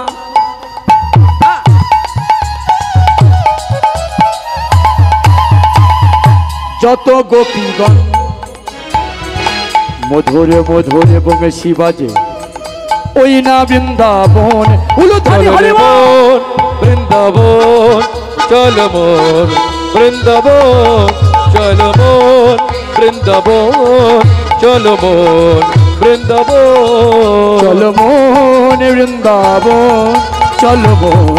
যত গোপীগণ মধুরে মধুরে বংশী বাজে ওই না বৃন্দাবন। উলুধ্বনি হরি বল। বৃন্দাবন চল মন বৃন্দাবন চল মন বৃন্দাবন চল মন বৃন্দাবন চল মন বৃন্দাবন চল মন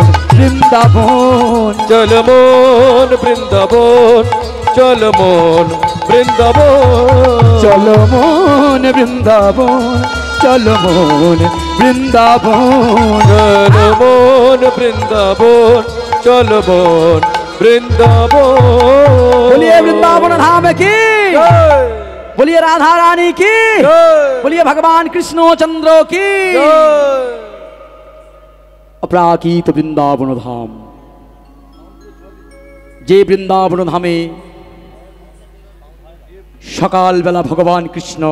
বৃন্দাবন চল মন বৃন্দাবন চল মন বৃন্দাবন চল মন বৃন্দাবন চল মন বৃন্দাবন চল মন বৃন্দাবন চল মন বৃন্দাবন। बोलिए वृंदावन धाम की जय। बोलिए राधा रानी की जय। बोलिए भगवान कृष्ण चंद्र की जय। अपराकित वृंदावन धाम। যে বৃন্দাবন ধামে সকালবেলা ভগবান কৃষ্ণ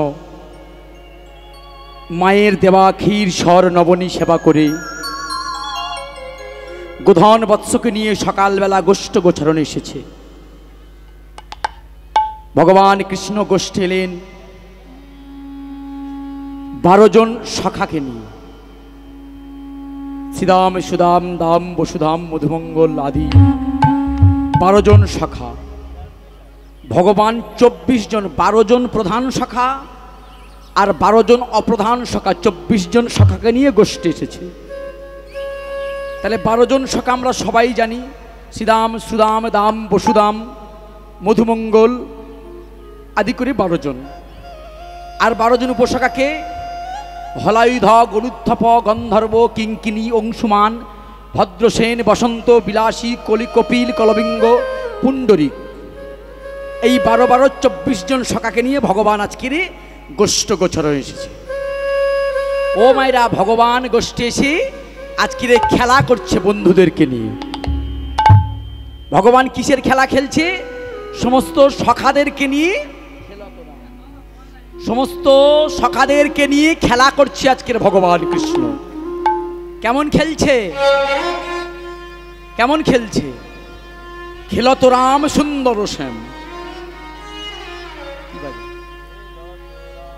মায়ের দেওয়া ক্ষীর স্বর নবনী সেবা করে গোধন বৎসকে নিয়ে সকালবেলা গোষ্ঠ গোচরণে এসেছে। ভগবান কৃষ্ণ গোষ্ঠে এলেন 12 জন সখাকে নিয়ে, শ্রীদাম সুদাম দাম বসুধাম মধুমঙ্গল আদি 12 জন সখা। ভগবান 24 জন, 12 জন প্রধান সখা আর 12 জন অপ্রধান সখা, 24 জন সখাকে নিয়ে গোষ্ঠী এসেছে। তাহলে 12 জন সখা আমরা সবাই জানি, শ্রীদাম সুদাম দাম বসুদাম মধুমঙ্গল আদি করে 12 জন। আর 12 জন উপসখাকে হলায়ুধ গরুদ্ধপ গন্ধর্ব কিঙ্কিনী অংশুমান ভদ্রসেন বসন্ত বিলাসী কলি কপিল কলবিঙ্গ পুণ্ডরিক, এই 12 24 জন সখাকে নিয়ে ভগবান আজকের গোষ্ঠ গোচরণে এসেছে। ও মায়েরা, ভগবান গোষ্ঠী এসে আজকের খেলা করছে বন্ধুদেরকে নিয়ে। ভগবান কিসের খেলা খেলছে? সমস্ত সখাদেরকে নিয়ে, সমস্ত সখাদেরকে নিয়ে খেলা করছে আজকের ভগবান কৃষ্ণ। কেমন খেলছে? কেমন খেলছে? খেলত রাম সুন্দর শ্যাম।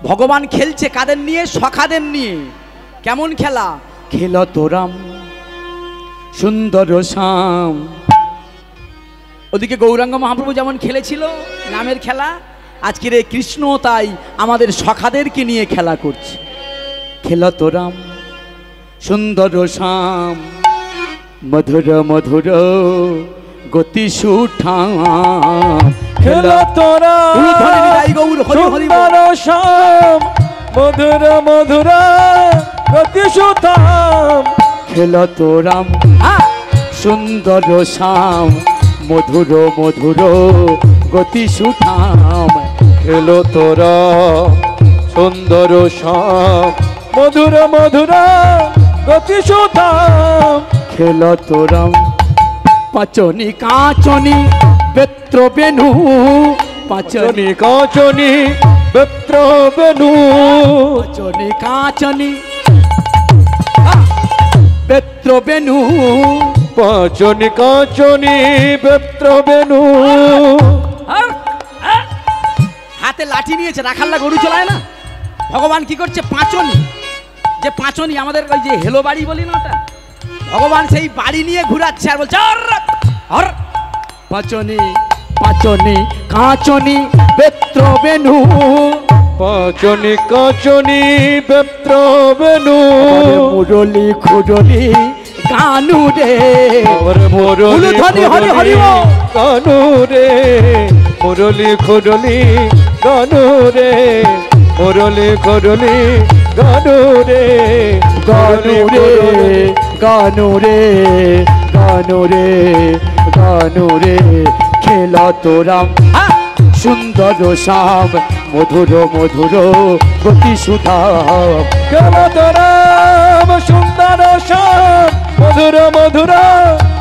ভগবান খেলছে কাদের নিয়ে? সখাদের নিয়ে। কেমন খেলা? খেলত রাম সুন্দর শ্যাম। ওদিকে গৌরাঙ্গ মহাপ্রভু যেমন খেলেছিল নামের খেলা, আজকের এই কৃষ্ণ তাই আমাদের সখাদেরকে নিয়ে খেলা করছে। খেলত রাম সুন্দর শ্যাম, মধুর মধুর গতি সুঠাম। খেলত রাম সুন্দর শ্যাম, মধুর মধুর গতি সুঠাম। খেলত রাম সুন্দর শ্যাম, মধুর মধুর গতি সুঠাম। খেলত রাম সুন্দর শ্যাম, মধুর মধুর গতি সুঠাম। খেলত রাম পাচনি কাচনি বেত্র বেনু, পাচনি কাচনি কাচনি বেত্র বেনু। পাচনি কাচনি বেত্র বেনু। পাচনি কাচনি বেত্র বেনু। হাতে লাঠি নিয়েছে, রাখাল্লা গরু চলায় না। ভগবান কি করছে? পাঁচনি, যে পাঁচনি আমাদের ওই যে হেলো বাড়ি বলি না ওটা, ভগবান সেই বাড়ি নিয়ে ঘুরাচ্ছে আর বলছে হর। পাঁচনি পাঁচনি কাচনি বেত্র বেনু। পাচনি কাচনি বেত্র বেনু। মুরলি খুরলি গানু রে, মুরলি হরি হরি হরি বল। গানু রে, মুরলি খুরলি গানু রে, মুরলি খুরলি গানু রে, গানু রে গানু রে গানু রে গানু রে। খেলত রাম সুন্দর শ্যাম, মধুর মধুর গতি সুঠাম। খেলত রাম সুন্দর শ্যাম, মধুর মধুর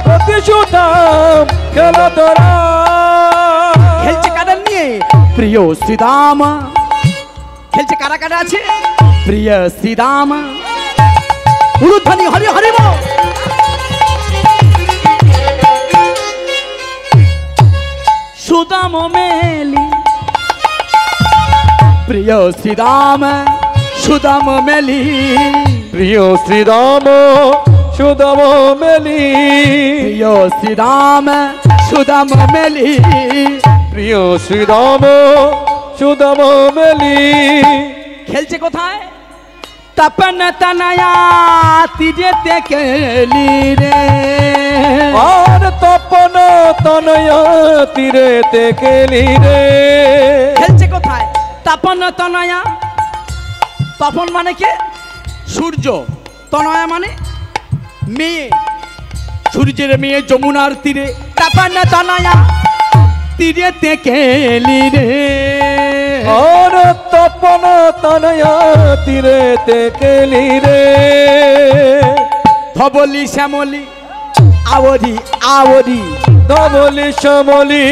গতি সুঠাম। খেলত রাম। খেলছে কাদের নিয়ে? প্রিয় শ্রীরাম। খেলছে কারা কারা আছে? প্রিয় শ্রীরাম। উলুধ্বনি হরি হরি বল। সুদাম মেলি প্রিয় শ্রীরাম, সুদাম মেলি। প্রিয় শ্রীরাম সুদাম মেলি। প্রিয় শ্রীরাম সুদাম মেলি। প্রিয় শ্রীরাম সুদাম মেলি। খেলছে কোথায়? তপন তনয়া তীরেতে কেলি রে। আর তপন তনয়া তীরেতে কেলি রে। খেলছে কোথায়? তপন তনয়া। তপন মানে কে? সূর্য। তনয়া মানে মেয়ে, সূর্যের মেয়ে যমুনার তীরে। তপন তনয়া তীরেতে কেলি রে। আর তপন তনয়া তীরেতে কেলি রে। ধবলি শ্যামলি আবরি আবরি। ধবলি শ্যামলি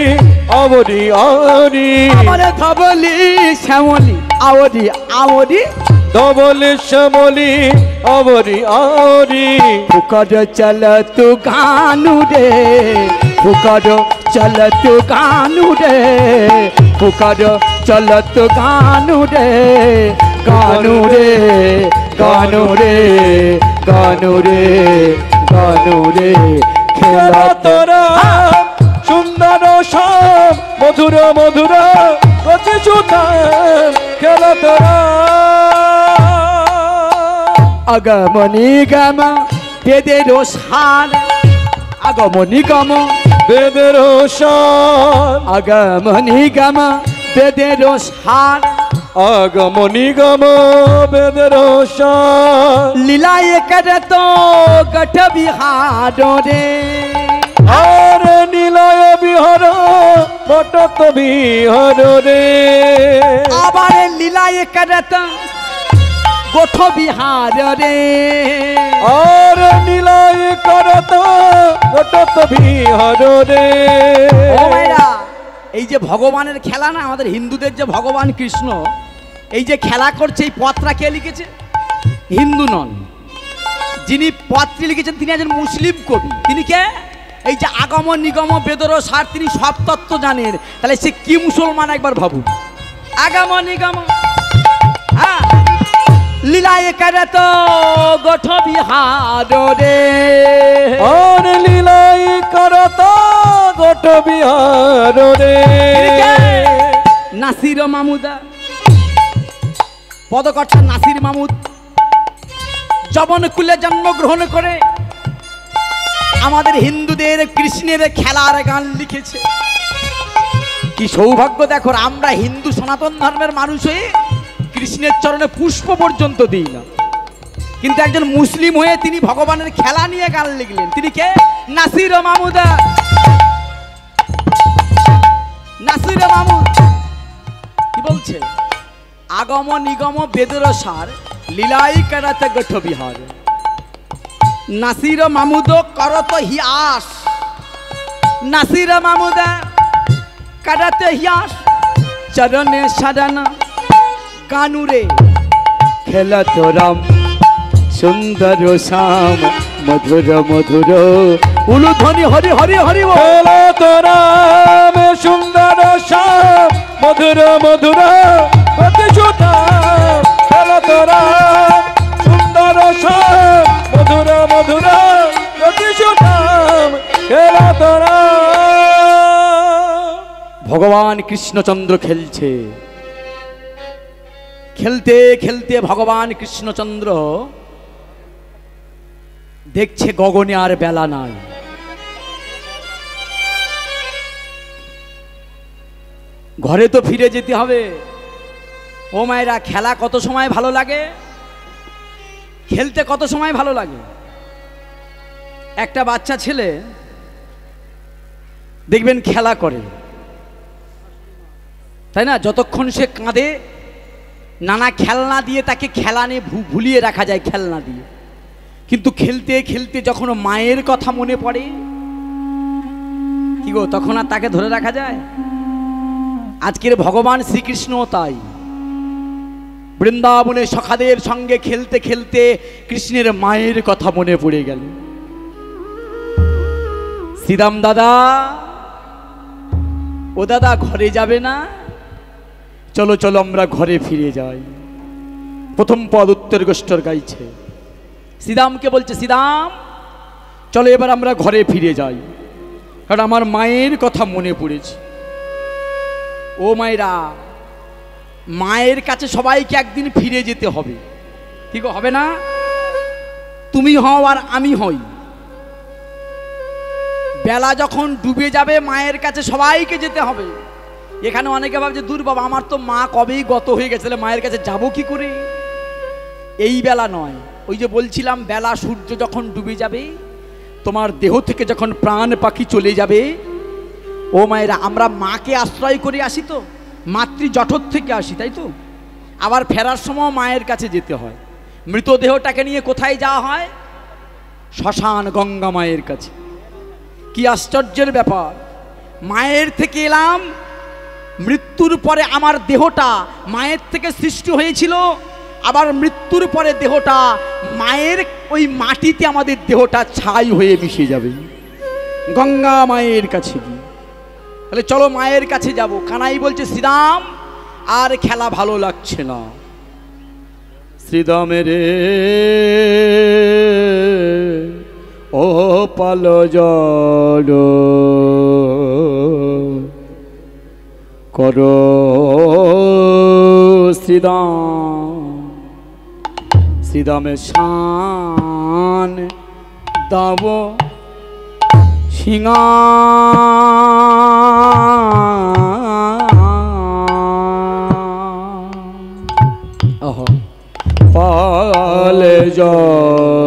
আবরি আবরি। আমার ধবলি শ্যামলি আবরি আবরি। ধবলি শ্যামলি আবরি আবরি। ফুকর চলত গানু রে, ফুকর চলত গানু রে, ফুকর চলত গানু রে। গানু রে গানু রে গানু রে গানু রে। খেলত রাম সুন্দর শ্যাম, মধুর মধুর গতি সুঠাম। খেলত রাম। আগম নিগম বেদের সার। আগম নিগম বেদের সার। আগম নিগম বেদের সার। আগম নিগম বেদের সার। লীলায় করত গঠ বিহার রে। আর নীলয় বিহার বটত বিহার রে। আবার লীলায় করত গোঠ বিহার রে। আর নীলয় করত বটত বিহার রে। ও ভাইরা, এই যে ভগবানের খেলা না, আমাদের হিন্দুদের যে ভগবান কৃষ্ণ এই যে খেলা করছে, এই পত্রা কে লিখেছে? হিন্দু নন। যিনি পত্রী লিখেছেন তিনি একজন মুসলিম কবি। তিনি কে? এই যে আগম নিগম বেদর সার, তিনি সব তত্ত্ব জানেন। তাহলে সে কি মুসলমান একবার ভাবুন। আগম নিগম, হ্যাঁ লীলায় করত গোঠ বিহার রে আর লীলাই করত গোট বিহার রে নাসির মামুদা পদকর্তা নাসির মামুদ যবন কুলে জন্মগ্রহণ করে আমাদের হিন্দুদের কৃষ্ণের খেলার গান লিখেছে। কি সৌভাগ্য দেখো, আমরা হিন্দু সনাতন ধর্মের মানুষ হয়ে কৃষ্ণের চরণে পুষ্প পর্যন্ত দিই না, কিন্তু একজন মুসলিম হয়ে তিনি ভগবানের খেলা নিয়ে গান লিখলেন। তিনি কে? নাসির মামুদা। নাসির মামুদ কি বলছে? আগম নিগম বেদের সার লীলাই করত গোঠ বিহার। নাসির মামুদ করত হিয়াস, নাসির মামুদা করত হিয়াস চরণে শরণ কানুরে খেলত রাম সুন্দর শ্যাম মধুর মধুর উলুধ্বনি হরি হরি হরি বল। খেলত রাম সুন্দর শ্যাম মধুর মধুর প্রতিশুতাম খেলত রাম সুন্দর শ্যাম মধুর মধুর প্রতিশুতাম খেলত রাম। ভগবান কৃষ্ণচন্দ্র খেলছে। খেলতে খেলতে ভগবান কৃষ্ণচন্দ্র দেখছে গগনে আর বেলা নাই। ঘরে তো ফিরে যেতে হবে। ও মায়েরা, খেলা কত সময় ভালো লাগে, খেলতে কত সময় ভালো লাগে। একটা বাচ্চা ছেলে দেখবেন খেলা করে, তাই না? যতক্ষণ সে কাঁদে নানা খেলনা দিয়ে তাকে খেলা নিয়ে ভুলিয়ে রাখা যায়, খেলনা দিয়ে। কিন্তু খেলতে খেলতে যখন মায়ের কথা মনে পড়ে, কি গো, তখন আর তাকে ধরে রাখা যায়? আজকের ভগবান শ্রীকৃষ্ণ তাই বৃন্দাবনে সখাদের সঙ্গে খেলতে খেলতে কৃষ্ণের মায়ের কথা মনে পড়ে গেল। শ্রীরাম দাদা, ও দাদা ঘরে যাবে না? চলো চলো আমরা ঘরে ফিরে যাই। প্রথম পদ উত্তর গোষ্ঠর গাইছে, শ্রীরামকে বলছে, শ্রীরাম চলো এবার আমরা ঘরে ফিরে যাই, কারণ আমার মায়ের কথা মনে পড়েছে। ও মায়েরা, মায়ের কাছে সবাইকে একদিন ফিরে যেতে হবে, ঠিক হবে না? তুমি হও আর আমি হই। বেলা যখন ডুবে যাবে মায়ের কাছে সবাইকে যেতে হবে। এখানে অনেকে ভাবছে, দূর বাবা, আমার তো মা কবেই গত হয়ে গেছে, মায়ের কাছে যাব কি করে? এই বেলা নয়, ওই যে বলছিলাম, বেলা সূর্য যখন ডুবে যাবে, তোমার দেহ থেকে যখন প্রাণ পাখি চলে যাবে, ও মায়েরা, আমরা মাকে আশ্রয় করে আসি তো, মাতৃ জঠর থেকে আসি, তাই তো? আবার ফেরার সময় মায়ের কাছে যেতে হয়। মৃতদেহটাকে নিয়ে কোথায় যাওয়া হয়? শ্মশান, গঙ্গা মায়ের কাছে। কি আশ্চর্যের ব্যাপার! মায়ের থেকে এলাম, মৃত্যুর পরে আমার দেহটা মায়ের থেকে সৃষ্টি হয়েছিল, আবার মৃত্যুর পরে দেহটা মায়ের ওই মাটিতে আমাদের দেহটা ছাই হয়ে মিশে যাবে গঙ্গা মায়ের কাছে গিয়ে। তাহলে চলো মায়ের কাছে যাব। কানাই বলছে, শ্রীরাম আর খেলা ভালো লাগছে না। শ্রীরামের ও পাল জড় কর শ্রীরাম, শ্রীরামের শান দাব সিংহা পালে জড়